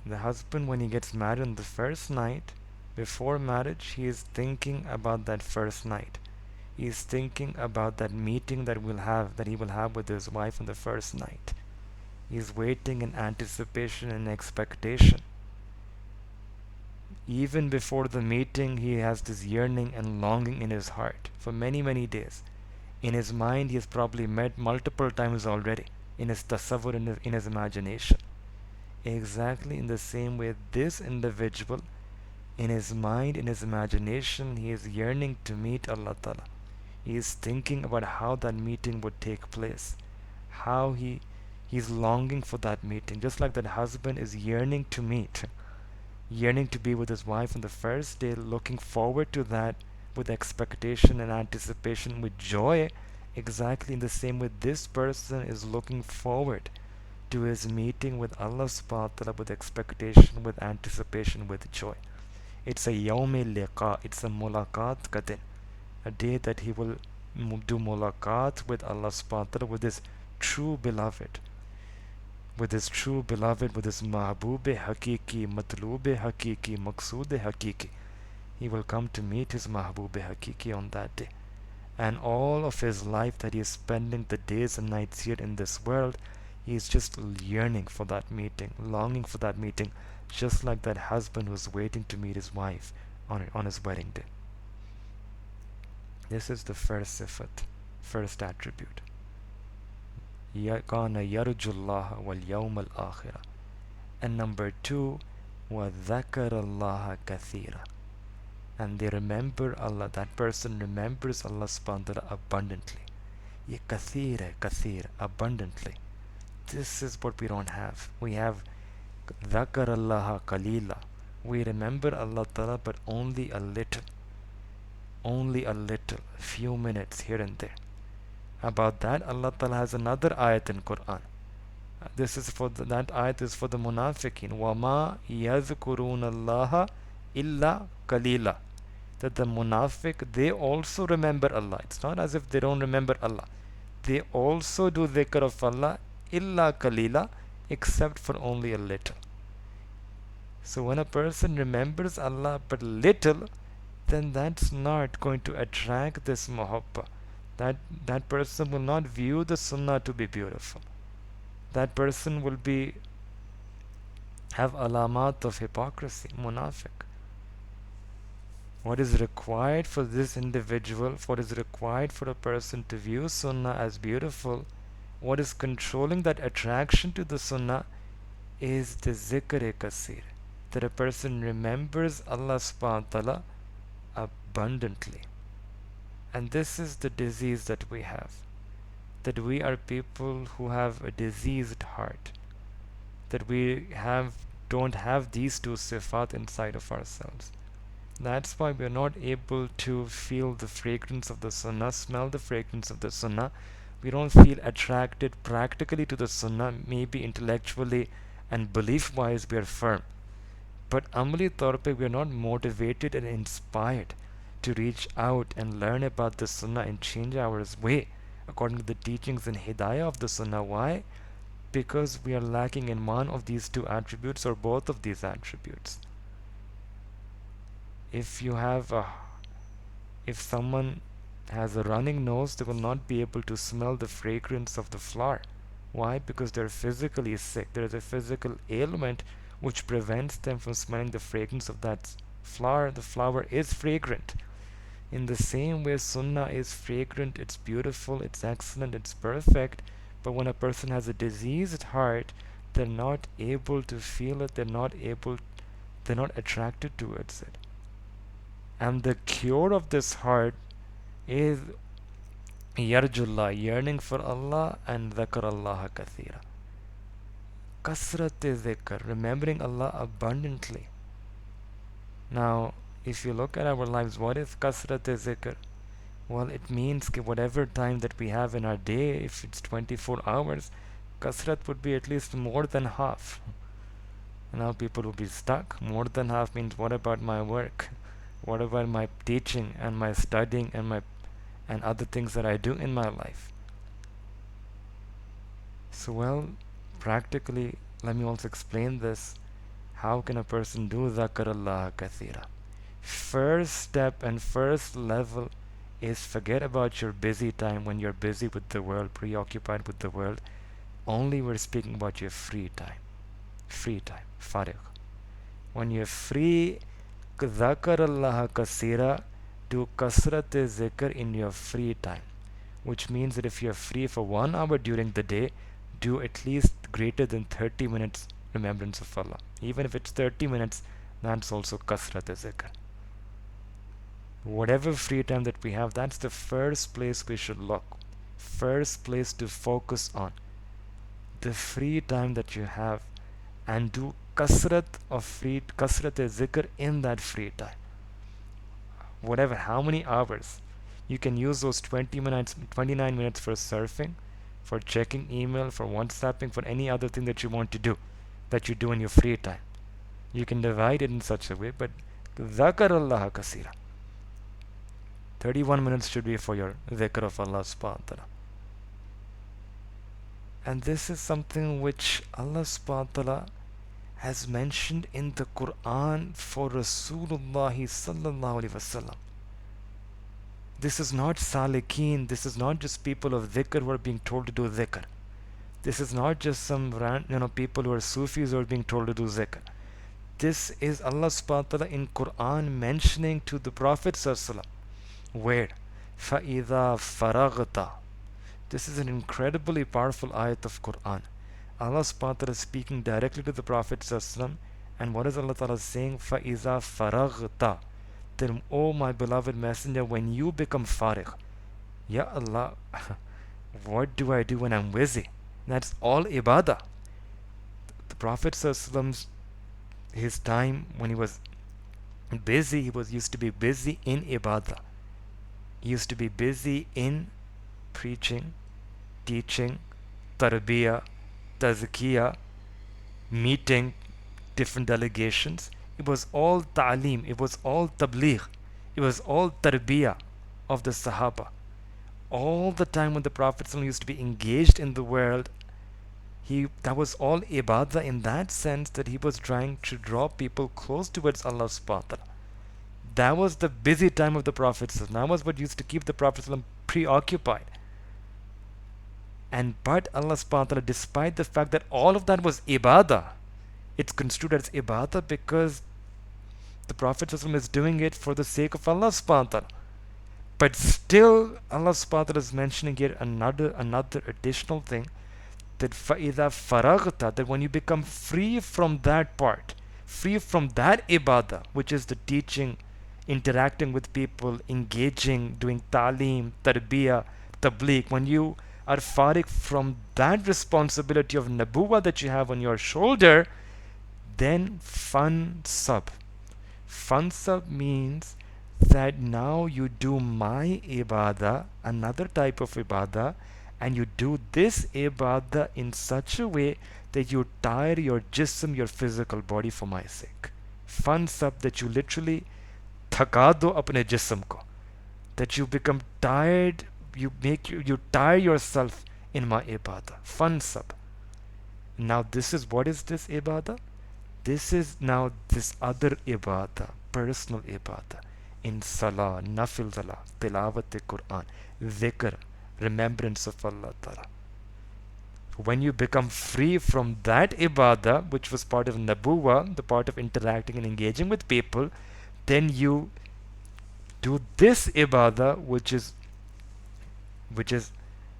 The husband, when he gets married on the first night, before marriage, he is thinking about that first night. He is thinking about that meeting that he will have with his wife on the first night. He is waiting in anticipation and expectation. Even before the meeting, he has this yearning and longing in his heart for many, many days. In his mind, he has probably met multiple times already, in his tasawwur, in his imagination. Exactly in the same way, this individual, in his mind, in his imagination, he is yearning to meet Allah Ta'ala. He is thinking about how that meeting would take place, how he's longing for that meeting, just like that husband is yearning to meet, yearning to be with his wife on the first day, looking forward to that with expectation and anticipation, with joy. Exactly in the same way, this person is looking forward to his meeting with Allah subhanahu wa ta'ala with expectation, with anticipation, with joy. It's a yawm liqa, it's a mulaqat ka din, a day that he will do mulaqat with Allah subhanahu wa ta'ala, with his true beloved, with his mahbub hakiki, matlub hakiki, maqsood hakiki. He will come to meet his mahbub hakiki on that day. And all of his life that he is spending, the days and nights here in this world, he is just yearning for that meeting, longing for that meeting, just like that husband who's waiting to meet his wife on his wedding day. This is the first sifat, first attribute. Kana yarjullaha wal yawm al akhirah. And number two, wa dhakarallaha kathira. And they remember Allah, that person remembers Allah subhanahu wa ta'ala abundantly. Ye kathir, abundantly. This is what we don't have. We have dhakarallaha qalila. We remember Allah ta'ala, but only a little, few minutes here and there. About that, Allah ta'ala has another ayat in Quran. This is for that ayat is for the munafiqeen. وَمَا يَذْكُرُونَ اللَّهَ إِلَّا قَلِيلًا. That the munafiq, they also remember Allah. It's not as if they don't remember Allah. They also do dhikr of Allah, illa qalila, except for only a little. So when a person remembers Allah but little, then that's not going to attract this muhabba. That person will not view the sunnah to be beautiful. that person will be have alamat of hypocrisy, munafiq. What is required for this individual, what is required for a person to view Sunnah as beautiful, what is controlling that attraction to the Sunnah is the zikr kasir, that a person remembers Allah subhanahu wa ta'ala abundantly. And this is the disease that we have, that we are people who have a diseased heart, that we don't have these two sifat inside of ourselves. That's why we're not able to feel the fragrance of the Sunnah, smell the fragrance of the Sunnah. We don't feel attracted practically to the Sunnah, maybe intellectually and belief wise we are firm. But amali taur pe we are not motivated and inspired to reach out and learn about the Sunnah and change our way according to the teachings and hidayah of the Sunnah. Why? Because we are lacking in one of these two attributes or both of these attributes. If you have a if someone has a running nose, they will not be able to smell the fragrance of the flower. Why? Because they're physically sick. There is a physical ailment which prevents them from smelling the fragrance of that flower. The flower is fragrant. In the same way, Sunnah is fragrant, it's beautiful, it's excellent, it's perfect. But when a person has a diseased heart, they're not able to feel it, they're not attracted towards it. And the cure of this heart is yarjullah, yearning for Allah, and dhakar Allah kathira. Kasrat dhikr, remembering Allah abundantly. Now, if you look at our lives, what is kasrat dhikr? Well, it means that whatever time that we have in our day, if it's 24 hours, kasrat would be at least more than half. Now people will be stuck. More than half means, what about my work? What about my teaching and my studying and other things that I do in my life? So, well, practically, let me also explain this. How can a person do dhakar Allah kathira? First step and first level is forget about your busy time when you're busy with the world, preoccupied with the world. Only we're speaking about your free time. Free time, farigh. When you're free, dhakar Allah kasira, do kasrat zikr in your free time. Which means that if you're free for 1 hour during the day, do at least greater than 30 minutes remembrance of Allah. Even if it's 30 minutes, that's also kasrat zikr. Whatever free time that we have, that's the first place we should look. First place to focus on. The free time that you have, and do kasrat zikr in that free time. Whatever, how many hours. You can use those 29 minutes for surfing, for checking email, for WhatsApping, for any other thing that you want to do, that you do in your free time. You can divide it in such a way, but dhakar Allah kasira. 31 minutes should be for your dhikr of Allah subhanahu wa ta'ala. And this is something which Allah subhanahu wa ta'ala has mentioned in the Quran for Rasulullah sallallahu alaihi wasallam. This is not salikeen, this is not just people of dhikr who are being told to do dhikr. This is not just some people who are Sufis who are being told to do dhikr. This is Allah subhanahu wa ta'ala in Quran mentioning to the Prophet sallallahu alaihi wasallam. Where? فَإِذَا فَرَغْتَ. This is an incredibly powerful ayat of Quran. Allah subhanahu wa ta'ala is speaking directly to the Prophet ﷺ, and what is Allah ta'ala saying? فَإِذَا فَرَغْتَ. Then, oh my beloved messenger, when you become farigh, Ya Allah, what do I do when I'm busy? That's all ibadah. The Prophet ﷺ, his time when he was busy, used to be busy in ibadah. He used to be busy in preaching, teaching, tarbiyah, tazkiyah, meeting different delegations. It was all ta'aleem, it was all tabligh, it was all tarbiyah of the Sahaba. All the time when the Prophet used to be engaged in the world, that was all ibadah in that sense that he was trying to draw people close towards Allah subhanahu wa ta'ala. That was the busy time of the Prophet. That was what used to keep the Prophet preoccupied. But Allah subhanahu wa ta'ala, despite the fact that all of that was ibadah, it's construed as ibadah because the Prophet ﷺ is doing it for the sake of Allah subhanahu wa ta'ala. But still, Allah subhanahu wa ta'ala is mentioning here another additional thing, that فَإِذَا فَرَغْتَ, that when you become free from that part, free from that ibadah, which is the teaching, interacting with people, engaging, doing ta'aleem, tarbiyah, tabligh, when you are farig from that responsibility of nabuwah that you have on your shoulder, then fansab. Fansab means that now you do my ibadah, another type of ibadah, and you do this ibadah in such a way that you tire your jism, your physical body, for my sake. Fansab, that you literally thaka do apne jism ko, that you become tired, you tire yourself in my ibadah. Fansab. Now this is, what is this ibadah? This is now this other ibadah, personal ibadah, in salah, nafil salah, tilawat Quran, dhikr, remembrance of Allah Ta'ala. When you become free from that ibadah, which was part of nabuwah, the part of interacting and engaging with people, then you do this ibadah, which is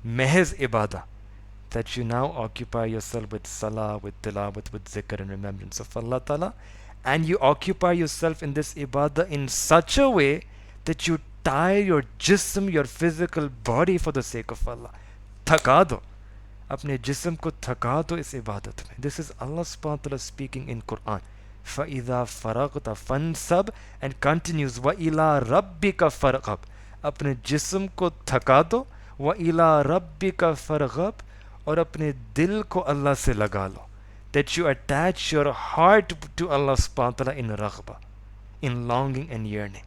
mehez ibadah, that you now occupy yourself with salah, with tilawat, with zikr and remembrance of Allah Ta'ala, and you occupy yourself in this ibadah in such a way that you tire your jism, your physical body, for the sake of Allah. Thaka do. Apne jism ko thaka do is ibadat mein. This is Allah subhanahu wa ta'ala speaking in Quran. فَإِذَا فَرَغْتَ فَانْصَبْ, and continues, وَإِلَىٰ رَبِّكَ فَرْغَبْ. Apne jism ko thaka do, وَإِلَىٰ رَبِّكَ فَرْغَبْ, और अपने दिल को अल्लाह से लगा लो, that you attach your heart to Allah subhanahu wa ta'ala in raghba, in longing and yearning.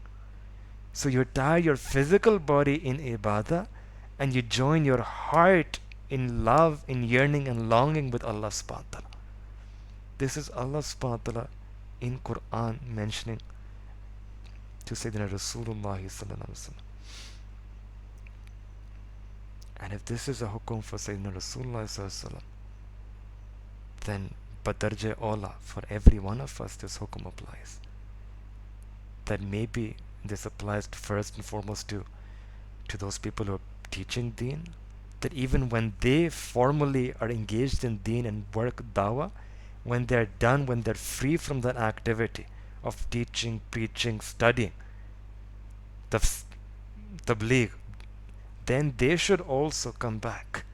So you tie your physical body in ibadah, and you join your heart in love, in yearning and longing with Allah subhanahu wa ta'ala. This is Allah subhanahu wa ta'ala in Quran mentioning to Sayyidina Rasulullah sallallahu alaihi wasallam. And if this is a hukum for Sayyidina Rasulullah sallallahu alaihi wasallam, then badarje ola, for every one of us this hukum applies. That maybe this applies first and foremost to those people who are teaching deen, that even when they formally are engaged in deen and work dawah, when they're done, when they're free from that activity of teaching, preaching, studying, tabligh, then they should also come back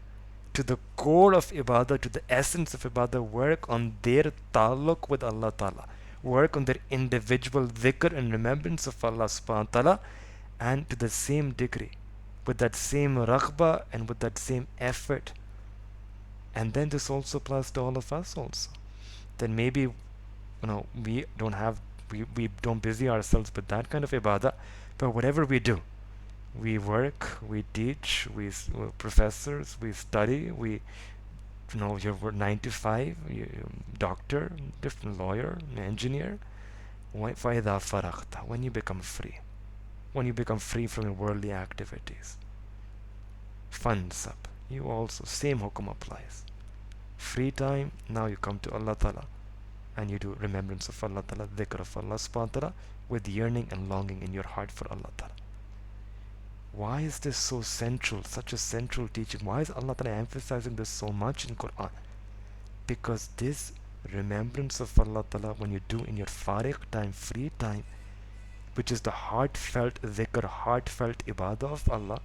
to the core of ibadah, to the essence of ibadah, work on their ta'alluq with Allah Ta'ala, work on their individual dhikr and remembrance of Allah subhanahu wa ta'ala, and to the same degree, with that same raghba and with that same effort. And then this also applies to all of us also. Then maybe, we don't busy ourselves with that kind of ibadah, but whatever we do, we work, we teach, we're professors, we study, you're 9 to 5, doctor, different lawyer, engineer. فَإِذَا فَرَغْتَ, when you become free, from your worldly activities, fansab, you also, same hukum applies. Free time, now you come to Allah Ta'ala and you do remembrance of Allah Ta'ala, dhikr of Allah subhanahu wa ta'ala, with yearning and longing in your heart for Allah Ta'ala. Why is this so central, such a central teaching? Why is Allah Ta'ala emphasizing this so much in Quran? Because this remembrance of Allah Ta'ala, when you do in your farig time, free time, which is the heartfelt dhikr, heartfelt ibadah of Allah,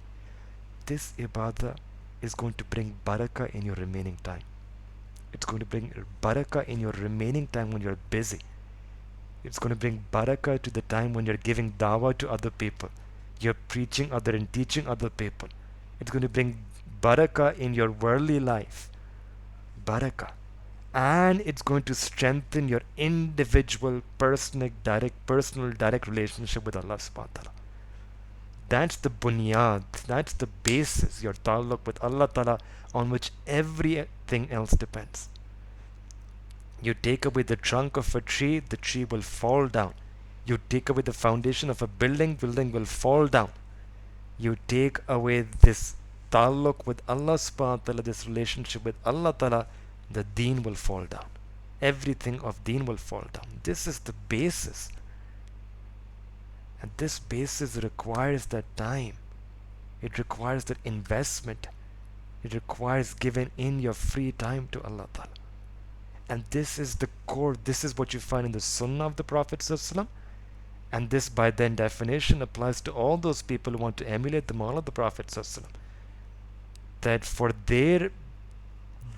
this ibadah is going to bring barakah in your remaining time. It's going to bring barakah in your remaining time when you're busy. It's going to bring barakah to the time when you're giving dawah to other people, you're preaching other and teaching other people. It's going to bring barakah in your worldly life, barakah, and it's going to strengthen your individual personal direct relationship with Allah subhanahu wa ta'ala. That's the bunyad, that's the basis, your ta'alluq with Allah Ta'ala, on which everything else depends. You take away the trunk of a tree, the tree will fall down. You take away the foundation of a building, building will fall down. You take away this ta'alluq with Allah subhanahu wa ta'ala, this relationship with Allah ta'ala, the deen will fall down. Everything of deen will fall down. This is the basis. And this basis requires that time. It requires that investment. It requires giving in your free time to Allah ta'ala. And this is the core. This is what you find in the Sunnah of the Prophet ﷺ. And this by then definition applies to all those people who want to emulate the model of the Prophet ﷺ. That for their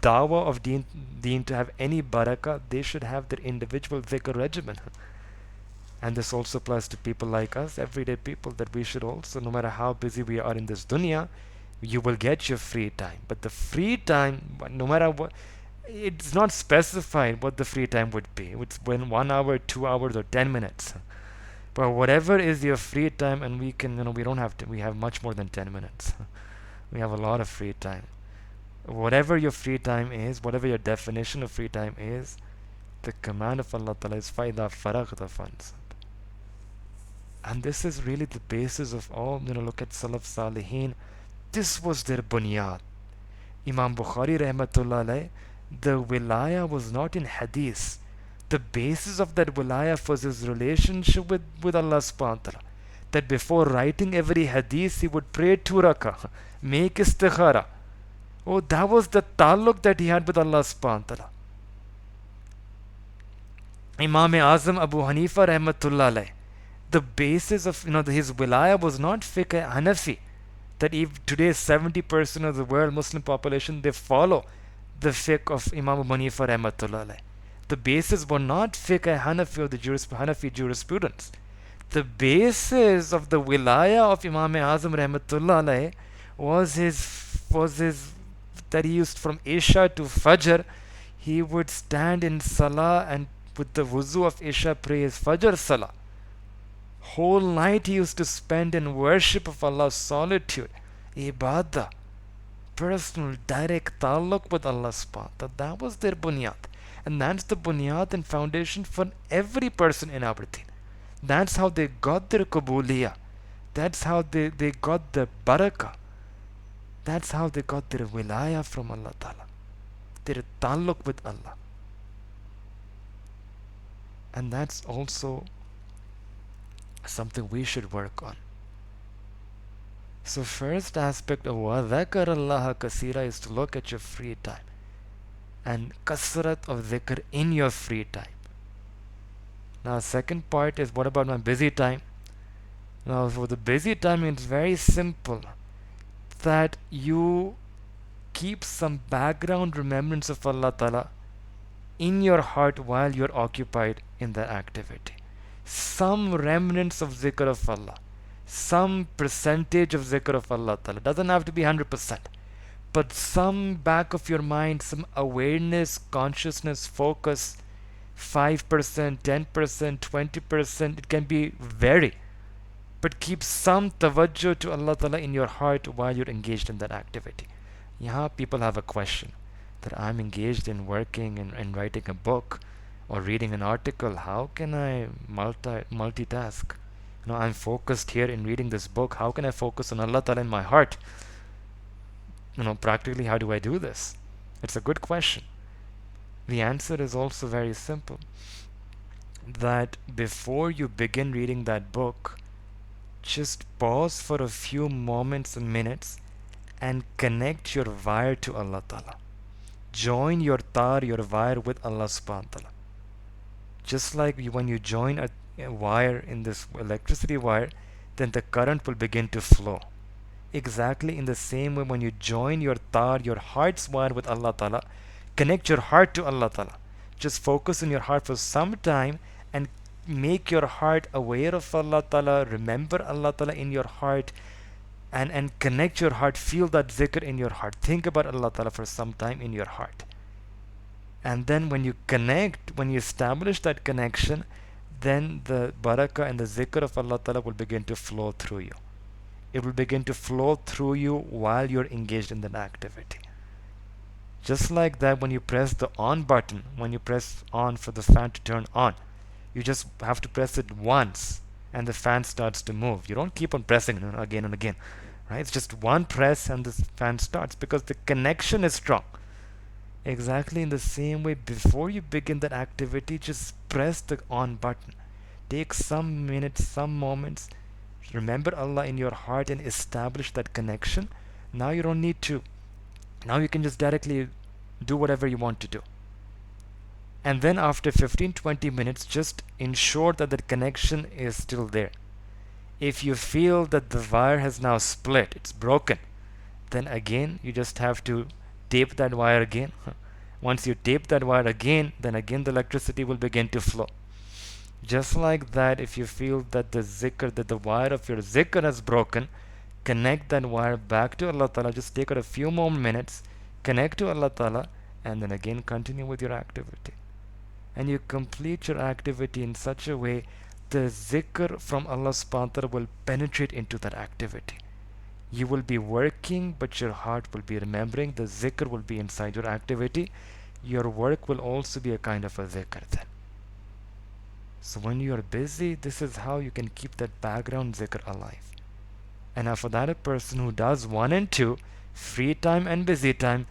dawah of deen to have any barakah, they should have their individual dhikr regimen. And this also applies to people like us, everyday people, that we should also, no matter how busy we are in this dunya, you will get your free time. But the free time, no matter what, it's not specified what the free time would be. It's when 1 hour, 2 hours, or 10 minutes. But whatever is your free time, and we can, we don't have to, we have much more than 10 minutes. We have a lot of free time. Whatever your free time is, whatever your definition of free time is, the command of Allah Ta'ala is فَإِذَا فَرَغْتَ فَانْصَبْ. And this is really the basis of all, look at Salaf Salihin. This was their bunyad. Imam Bukhari rahmatullah alayh, the wilaya was not in hadith. The basis of that wilaya was his relationship with Allah subhanahu wa ta'ala. That before writing every hadith, he would pray 2 rakah, make istikhara. Oh, that was the ta'alluq that he had with Allah subhanahu wa ta'ala. Imam Azam Abu Hanifa rahmatullah alayh, the basis of his wilaya was not fiqh Hanafi, that if today 70% of the world Muslim population, they follow the fiqh of Imam Abu Hanifa rahmatullah alayh. The basis was not fiqh Hanafi or the Hanafi jurisprudence. The basis of the wilaya of Imam Azam rahmatullah alayh was his that he used from Isha to Fajr. He would stand in Salah and with the wuzu of Isha pray his Fajr Salah. Whole night he used to spend in worship of Allah, solitude, ibadah, personal, direct ta'alluq with Allah subhanahu wa ta'ala. That was their bunyad. And that's the bunyad and foundation for every person in our deen. That's how they got their qabuliyah. That's how they got the barakah. That's how they got their wilaya from Allah Ta'ala. Their ta'alluq with Allah. And that's also something we should work on. So first aspect of وَذَكَرَ اللَّهَ كَثِيرًا is to look at your free time. And kasrat of dhikr in your free time. Now second part is, what about my busy time? Now for the busy time, it's very simple. That you keep some background remembrance of Allah Ta'ala in your heart while you're occupied in that activity. Some remnants of zikr of Allah, some percentage of zikr of Allah Ta'ala. Doesn't have to be 100%, but some back of your mind, some awareness, consciousness, focus, 5%, 10%, 20%, it can be vary. But keep some tawajjuh to Allah Ta'ala in your heart while you're engaged in that activity. Yahan people have a question, that I'm engaged in working and writing a book or reading an article. How can I multitask? I'm focused here in reading this book. How can I focus on Allah Ta'ala in my heart? Practically, how do I do this? It's a good question. The answer is also very simple. That before you begin reading that book, just pause for a few moments and minutes and connect your wire to Allah Ta'ala. Join your tar, your wire with Allah subhanahu wa ta'ala. Just like when you join a wire in this electricity wire, then the current will begin to flow. Exactly in the same way, when you join your tar, your heart's wire with Allah Ta'ala, connect your heart to Allah Ta'ala. Just focus on your heart for some time and make your heart aware of Allah Ta'ala, remember Allah Ta'ala in your heart, and connect your heart, feel that zikr in your heart. Think about Allah Ta'ala for some time in your heart. And then when you connect, when you establish that connection, then the barakah and the zikr of Allah Ta'ala will begin to flow through you. It will begin to flow through you while you're engaged in that activity. Just like that, when you press the on button, when you press on for the fan to turn on, you just have to press it once and the fan starts to move. You don't keep on pressing it again and again.
right? It's just one press and the fan starts because the connection is strong. Exactly in the same way, before you begin that activity, just press the on button. Take some minutes, some moments, remember Allah in your heart and establish that connection. Now you don't need to. Now you can just directly do whatever you want to do. And then after 15-20 minutes, just ensure that the connection is still there. If you feel that the wire has now split, it's broken, then again you just have to tape that wire again. Once you tape that wire again, then again the electricity will begin to flow. Just like that, if you feel that the wire of your zikr has broken, connect that wire back to Allah Ta'ala. Just take it a few more minutes, connect to Allah Ta'ala, and then again continue with your activity. And you complete your activity in such a way the zikr from Allah subhanahu wa ta'ala will penetrate into that activity. You will be working, but your heart will be remembering. The zikr will be inside your activity. Your work will also be a kind of a zikr then. So when you are busy, this is how you can keep that background zikr alive. And now for that a person who does 1 and 2, free time and busy time,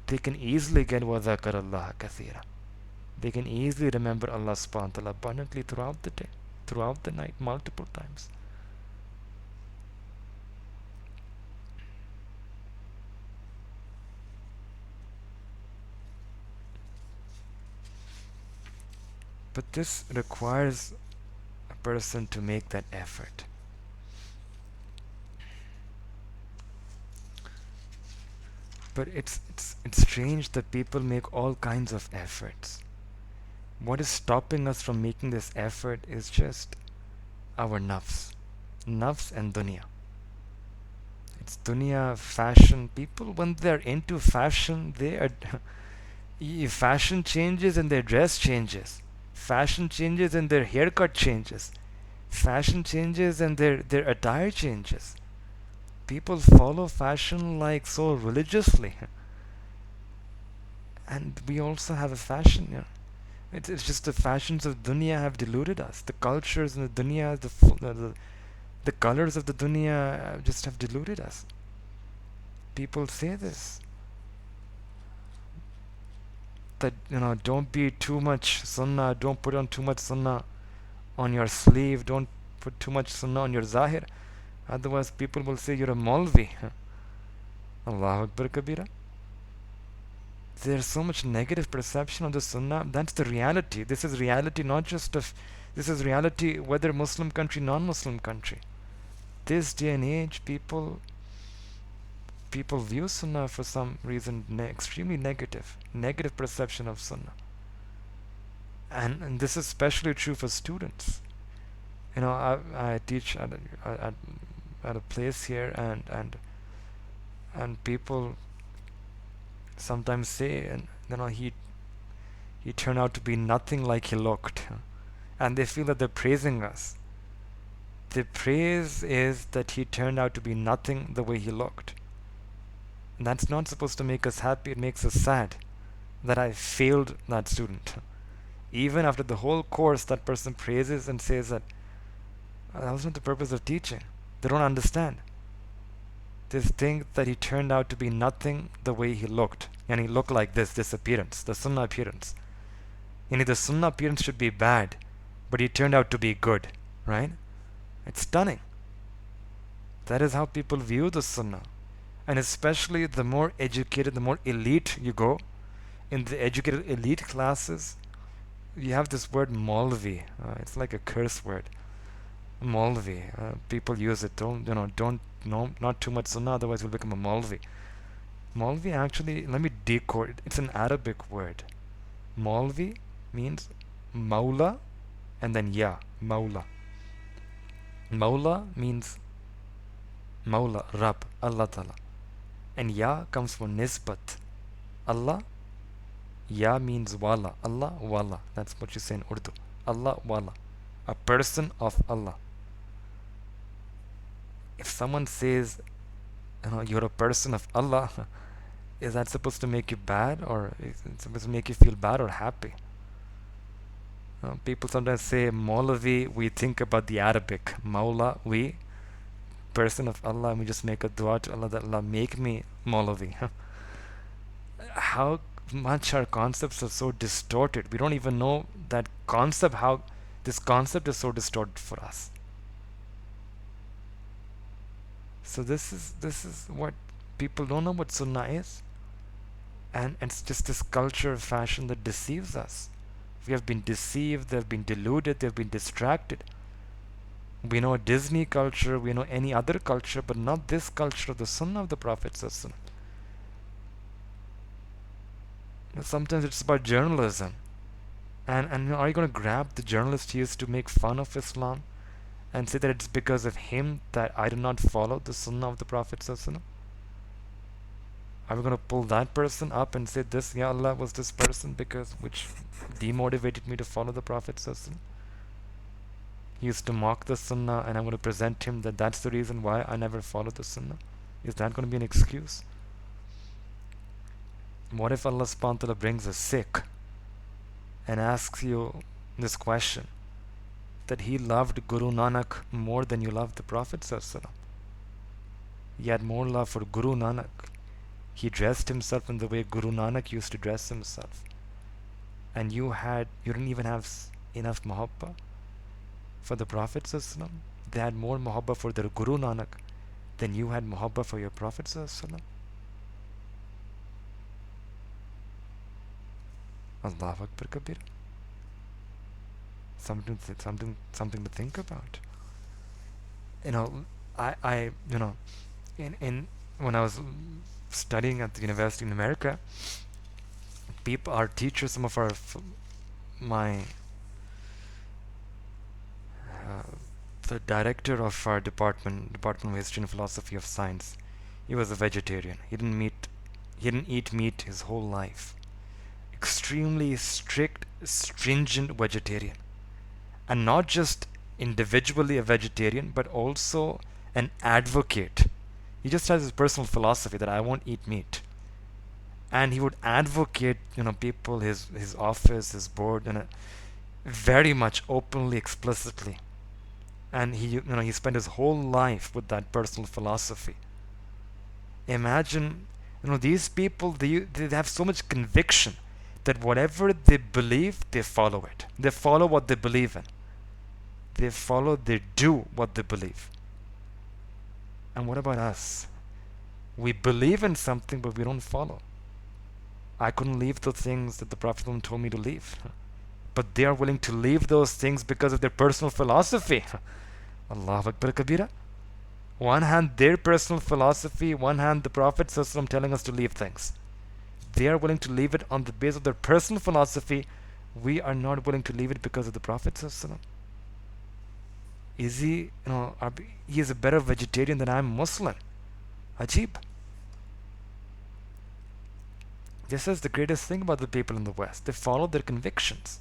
they can easily get wa zakar Allah kathira. They can easily remember Allah subhanahu wa ta'ala abundantly throughout the day, throughout the night, multiple times. But this requires a person to make that effort. But it's strange that people make all kinds of efforts. What is stopping us from making this effort is just our nafs and dunya. It's dunya, fashion. People, when they're into fashion, they are fashion changes and their dress changes. Fashion changes and their haircut changes. Fashion changes and their attire changes. People follow fashion like so religiously. And we also have a fashion, It's just the fashions of dunya have deluded us. The cultures in the dunya, the colors of the dunya just have deluded us. People say this, that don't be too much sunnah, don't put on too much sunnah on your sleeve, don't put too much sunnah on your zahir, otherwise people will say you're a Maulvi. Allahu Akbar Kabira. There's so much negative perception of the sunnah. That's the reality. This is reality, not just of this is reality whether Muslim country, non-Muslim country. This day and age, people view sunnah for some reason extremely negative perception of sunnah. And this is especially true for students. I teach at a place here, and people sometimes say, and he turned out to be nothing like he looked, and they feel that they're praising us. The praise is that he turned out to be nothing the way he looked. And that's not supposed to make us happy. It makes us sad that I failed that student. Even after the whole course, that person praises and says that that was not the purpose of teaching. They don't understand. They think that he turned out to be nothing the way he looked. And he looked like this appearance, the sunnah appearance. And the sunnah appearance should be bad, but he turned out to be good, right? It's stunning. That is how people view the sunnah. And especially the more educated, the more elite you go, in the educated elite classes, you have this word Maulvi. It's like a curse word. Maulvi. People use it. Don't not too much sunnah, otherwise you'll become a Maulvi. Maulvi actually, let me decode it. It's an Arabic word. Maulvi means Maula and then Ya, Maula. Maula means Maula, Rab, Allah Ta'ala. And Ya comes from Nisbat. Allah. Ya means Wala. Allah, Wala. That's what you say in Urdu. Allah, Wala. A person of Allah. If someone says, you're a person of Allah, is that supposed to make you bad, or is it supposed to make you feel bad or happy? People sometimes say Maulavi, we think about the Arabic. Maula, we person of Allah and we just make a dua to Allah that Allah make me Maulavi. How much our concepts are so distorted. We don't even know that concept, how this concept is so distorted for us. So this is what people don't know what Sunnah is. And it's just this culture of fashion that deceives us. We have been deceived, they've been deluded, they've been distracted. We know Disney culture, we know any other culture, but not this culture of the Sunnah of the Prophet ﷺ. Sometimes it's about journalism. And are you going to grab the journalist he used to make fun of Islam and say that it's because of him that I do not follow the Sunnah of the Prophet ﷺ? Are we going to pull that person up and say this, Ya Allah, was this person because which demotivated me to follow the Prophet ﷺ? He used to mock the Sunnah and I'm going to present him that that's the reason why I never followed the Sunnah. Is that going to be an excuse? What if Allah subhanahu wa ta'ala brings a Sikh and asks you this question, that he loved Guru Nanak more than you loved the Prophet ﷺ? He had more love for Guru Nanak. He dressed himself in the way Guru Nanak used to dress himself. And you didn't even have enough muhabba for the Prophet ﷺ. They had more muhabba for their Guru Nanak than you had muhabba for your Prophet ﷺ. Allahu Akbar Kabir. Something to think about. I in when I was studying at the university in America, our teachers, some of the director of our Department of History and Philosophy of Science, he was a vegetarian. He didn't eat meat his whole life. Extremely strict, stringent vegetarian. And not just individually a vegetarian, but also an advocate. He just has his personal philosophy that I won't eat meat. And he would advocate, people, his office, his board, very much openly, explicitly. And he spent his whole life with that personal philosophy. Imagine, these people, they have so much conviction that whatever they believe, they follow it. They follow what they believe in. They do what they believe. And what about us? We believe in something, but we don't follow. I couldn't leave the things that the Prophet told me to leave. But they are willing to leave those things because of their personal philosophy. Allahu Akbar Kabira. One hand, their personal philosophy, one hand, the Prophet ﷺ telling us to leave things. They are willing to leave it on the basis of their personal philosophy. We are not willing to leave it because of the Prophet ﷺ. Is he, he is a better vegetarian than I am Muslim. Ajib. This is the greatest thing about the people in the West. They follow their convictions.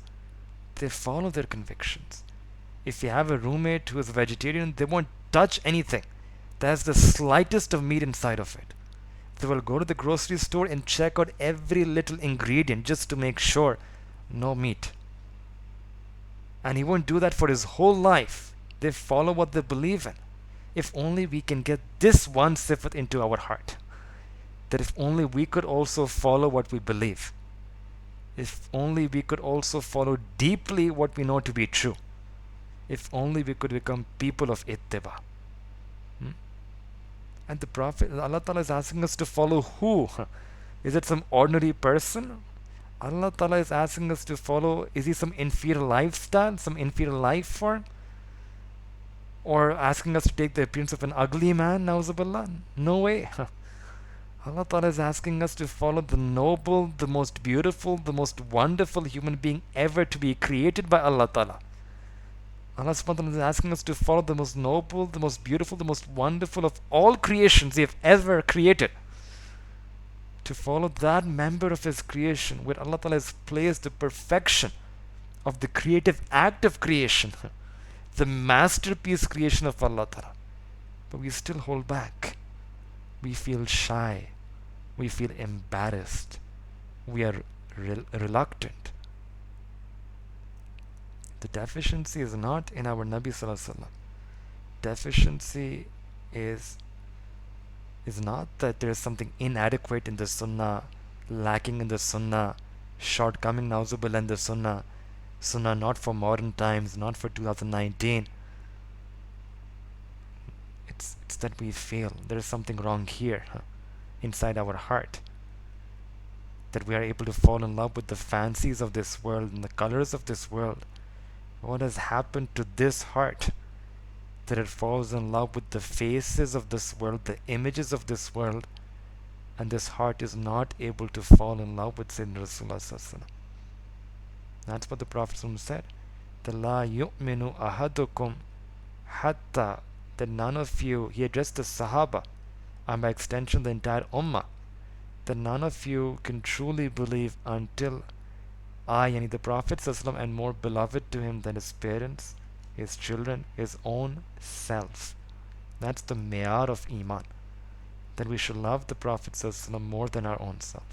If you have a roommate who is a vegetarian, they won't touch anything that has the slightest of meat inside of it. They will go to the grocery store and check out every little ingredient just to make sure no meat. And he won't do that for his whole life. They follow what they believe in. If only we can get this one sifat into our heart, that if only we could also follow what we believe. If only we could also follow deeply what we know to be true. If only we could become people of ittiba. And the Prophet, Allah Ta'ala is asking us to follow who? Is it some ordinary person? Allah Ta'ala is asking us to follow, is he some inferior lifestyle, some inferior life form? Or asking us to take the appearance of an ugly man, na'uzubillah? No way. Allah Ta'ala is asking us to follow the noble, the most beautiful, the most wonderful human being ever to be created by Allah Ta'ala. Allah subhanahu wa ta'ala is asking us to follow the most noble, the most beautiful, the most wonderful of all creations He have ever created. To follow that member of His creation where Allah Ta'ala has placed the perfection of the creative act of creation, the masterpiece creation of Allah Ta'ala. But we still hold back. We feel shy. We feel embarrassed. We are reluctant. The deficiency is not in our Nabi Sallallahu Alaihi Wasallam. Deficiency is is not that there is something inadequate in the Sunnah, lacking in the Sunnah, shortcoming nauzubillah in the Sunnah not for modern times, not for 2019. It's that we feel there is something wrong here, inside our heart, that we are able to fall in love with the fancies of this world and the colors of this world. What has happened to this heart that it falls in love with the faces of this world, the images of this world, and this heart is not able to fall in love with Sayyidina Rasulullah Sallallahu Alaihi Wasallam? That's what the Prophet said. The la yu'minu ahadukum hatta, that none of you, he addressed the Sahaba, and by extension the entire Ummah, that none of you can truly believe until I, yani the Prophet ﷺ, am more beloved to him than his parents, his children, his own self. That's the meyar of Iman, that we should love the Prophet ﷺ more than our own self.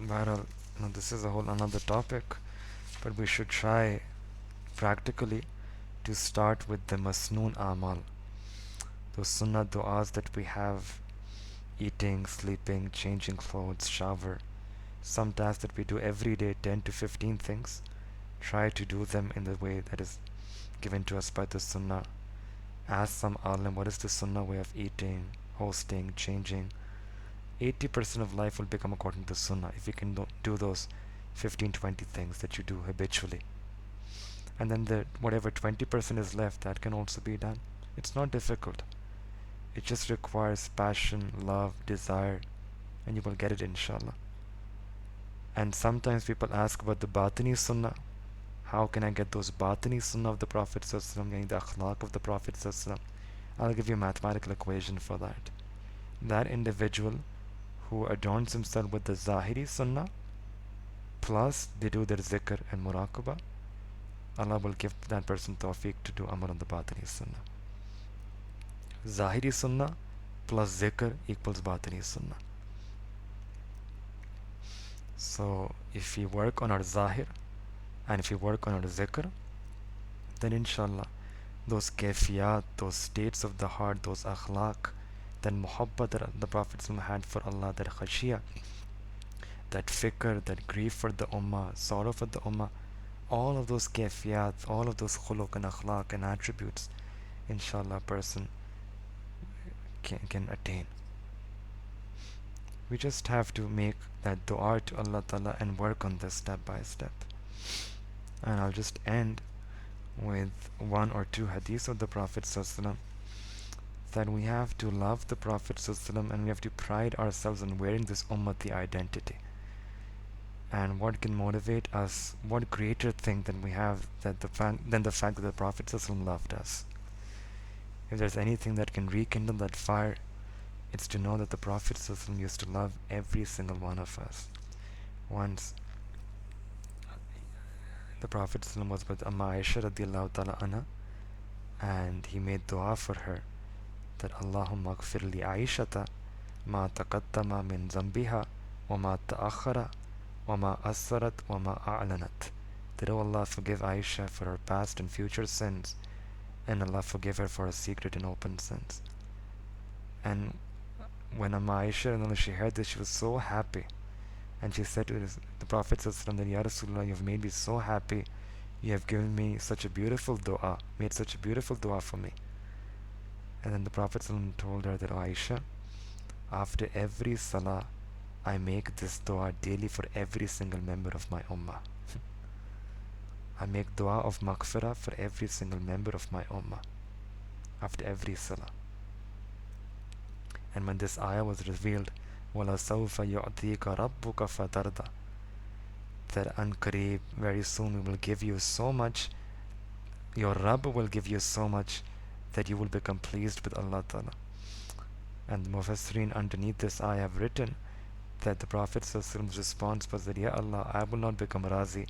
Well, this is a whole another topic, but we should try practically to start with the masnoon amal, those sunnah du'as that we have: eating, sleeping, changing clothes, shower, some tasks that we do every day, 10 to 15 things. Try to do them in the way that is given to us by the sunnah. Ask some alim, what is the sunnah way of eating, hosting, changing? 80% of life will become according to the sunnah if you can do those 15-20 things that you do habitually. And then the whatever 20% is left, that can also be done. It's not difficult. It just requires passion, love, desire, and you will get it, inshallah. And sometimes people ask about the batini sunnah. How can I get those batini sunnah of the Prophet ﷺ, getting the akhlaq of the Prophet ﷺ? I'll give you a mathematical equation for that. That individual who adorns himself with the zahiri sunnah, plus they do their zikr and muraqabah, Allah will give that person tawfiq to do amal on the batini sunnah. Zahiri sunnah plus zikr equals batini sunnah. So if we work on our zahir and if we work on our zikr, then inshallah those kayfiyat, those states of the heart, those akhlaq, that muhabbat that the Prophet had for Allah, that khashiyah, that fikr, that grief for the ummah, sorrow for the ummah, all of those kayfiyat, all of those khuluq and akhlaq and attributes, inshallah a person can attain. We just have to make that dua to Allah Ta'ala and work on this step by step. And I'll just end with one or two hadiths of the Prophet ﷺ, that we have to love the Prophet ﷺ and we have to pride ourselves on wearing this ummati identity. And what can motivate us, what greater thing than we have than the fact that the Prophet ﷺ loved us? If there's anything that can rekindle that fire, it's to know that the Prophet ﷺ used to love every single one of us. Once the Prophet ﷺ was with Amma Aisha radiallahu ta'ala anha, and he made dua for her that Allahumma gfir li Aishata ma taqaddama min zambiha wa ma ta'akhara wa ma assarat wa ma a'lanat. That, oh Allah, forgive Aisha for her past and future sins, and Allah forgive her for her secret and open sins. And when Amma Aisha, she heard this, she was so happy, and she said to the Prophet that, Ya Rasulullah, you have made me so happy, you have given me such a beautiful dua, made such a beautiful dua for me. And then the Prophet told her that, oh Aisha, after every salah I make this dua daily for every single member of my ummah. I make dua of maghfirah for every single member of my ummah after every salah. And when this ayah was revealed, وَلَسَوْفَ يُعْطِيكَ رَبُّكَ فَتَرْضَى, that an-qareeb, very soon we will give you so much, your Rabb will give you so much that you will become pleased with Allah Ta'ala. And the Mufassirin underneath this ayah have written that the Prophet's response was that, Ya Allah, I will not become razi,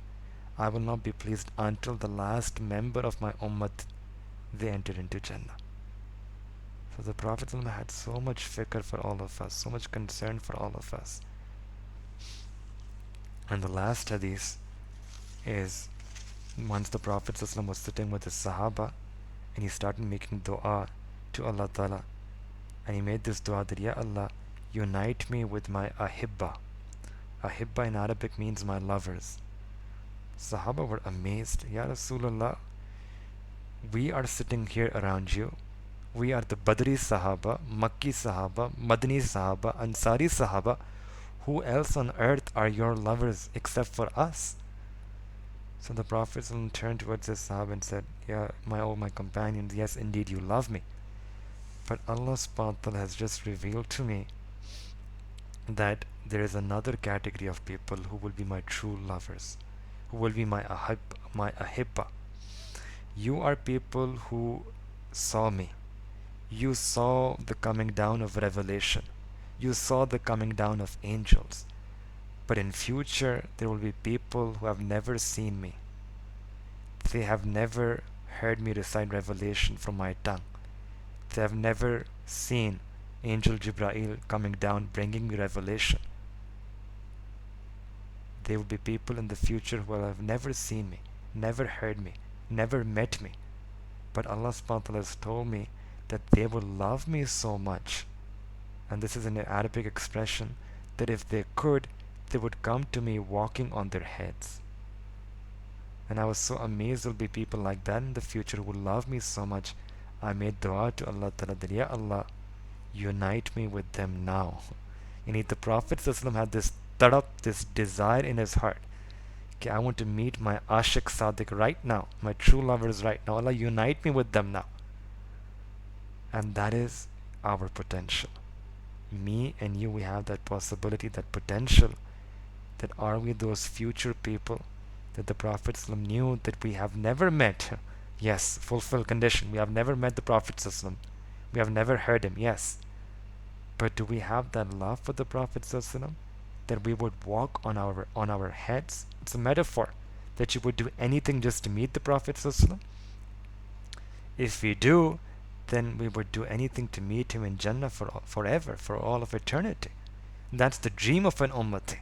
I will not be pleased until the last member of my ummah, they enter into Jannah. So the Prophet had so much fikr for all of us, so much concern for all of us. And the last hadith is once the Prophet was sitting with his Sahaba and he started making dua to Allah Ta'ala. And he made this dua that, Ya Allah, unite me with my ahibba. Ahibba in Arabic means my lovers. Sahaba were amazed. Ya Rasulullah, we are sitting here around you. We are the Badri Sahaba, Makki Sahaba, Madani Sahaba, Ansari Sahaba. Who else on earth are your lovers except for us? So the Prophet turned towards his Sahaba and said, Yeah, my companions, yes, indeed you love me. But Allah subhanahu wa ta'ala has just revealed to me that there is another category of people who will be my true lovers, who will be my ahibba. You are people who saw me. You saw the coming down of revelation. You saw the coming down of angels. But in future, there will be people who have never seen me. They have never heard me recite revelation from my tongue. They have never seen Angel Jibreel coming down bringing me revelation. There will be people in the future who will have never seen me, never heard me, never met me. But Allah subhanahu wa ta'ala has told me that they will love me so much. And this is an Arabic expression that if they could, they would come to me walking on their heads. And I was so amazed there will be people like that in the future who will love me so much. I made dua to Allah Ta'ala that, Ya Allah, unite me with them now. The Prophet had this tadap, this desire in his heart. Okay, I want to meet my Ashik Sadiq right now, my true lovers right now. Allah, unite me with them now. And that is our potential. Me and you, we have that possibility, that potential. That are we those future people that the Prophet knew that we have never met? Yes, fulfill condition. We have never met the Prophet. We have never heard him, yes. But do we have that love for the Prophet that we would walk on our heads? It's a metaphor that you would do anything just to meet the Prophet. If we do, then we would do anything to meet him in Jannah forever, for all of eternity. That's the dream of an ummati.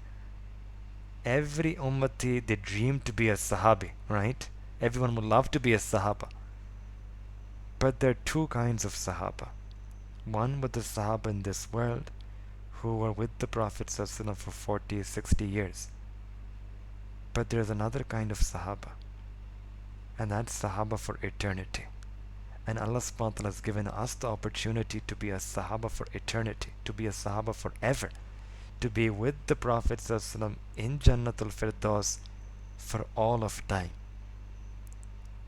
Every ummati, they dream to be a sahabi, right? Everyone would love to be a sahaba. But there are two kinds of sahaba. One with the sahaba in this world who were with the Prophet ﷺ for 40, 60 years. But there's another kind of sahaba. And that's sahaba for eternity. And Allah subhanahu wa ta'ala has given us the opportunity to be a sahaba for eternity, to be a sahaba forever, to be with the Prophet ﷺ in Jannatul Firdaus for all of time.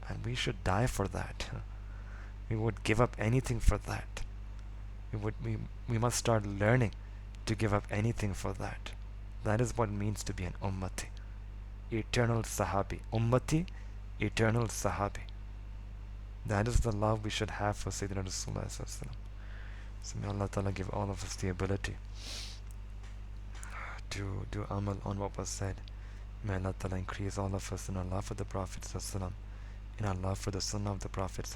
And we should die for that. We would give up anything for that. We must start learning to give up anything for that. That is what it means to be an ummati. Eternal sahabi. Ummati, eternal sahabi. That is the love we should have for Sayyidina Rasulullah. So may Allah Ta'ala give all of us the ability to do amal on what was said. May Allah Ta'ala increase all of us in our love for the Prophet, in our love for the Sunnah of the Prophet,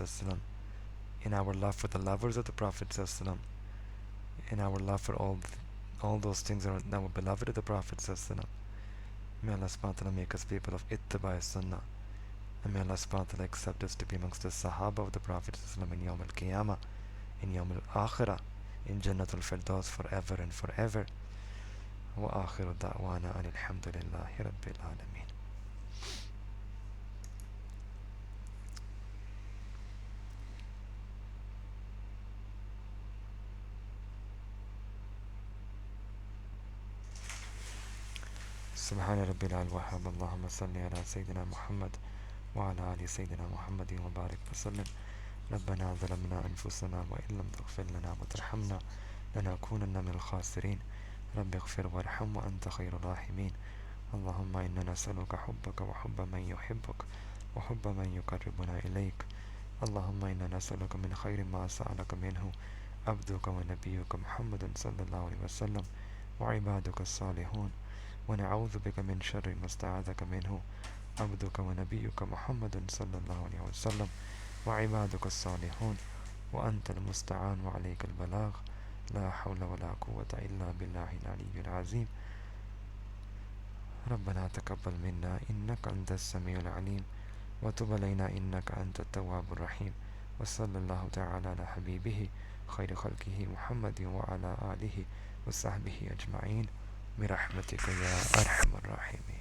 in our love for the lovers of the Prophet, in our love for all those things that were beloved of the Prophet. May Allah subhanahu wa ta'ala make us people of ittiba sunnah. And may Allah subhanahu wa ta'ala accept us to be amongst the Sahaba of the Prophet in Yawm al-Qiyamah, in Yawm al-Akhirah, in Jannatul Firdaus forever and forever. Wa akhiru da'wana alhamdulillahi rabbil alameen. سبحان ربي العلي الوهاب اللهم صل على سيدنا محمد وعلى آل سيدنا محمد وبارك وسلم. ربنا ظلمنا أنفسنا وإن لم تغفر لنا وترحمنا لنكونن من الخاسرين. رب اغفر وارحم وأنت خير الراحمين. اللهم إنا نسألك حبك وحب من يحبك وحب من يقربنا إليك. اللهم إنا نسألك من خير ما سألك منه عبدك ونبيك محمد صلى الله عليه وسلم وعبادك الصالحون. ونعوذ بك من شر ما استعاذك منه عبدك ونبيك محمد صلى الله عليه وسلم وعبادك الصالحون.
وأنت المستعان وعليك البلاغ لا حول ولا قوة إلا بالله العلي العظيم ربنا تقبل منا إنك أنت السميع العليم وتب علينا إنك أنت التواب الرحيم وصلى الله تعالى على حبيبه خير خلقه محمد وعلى آله وصحبه أجمعين برحمتك يا أرحم الراحمين.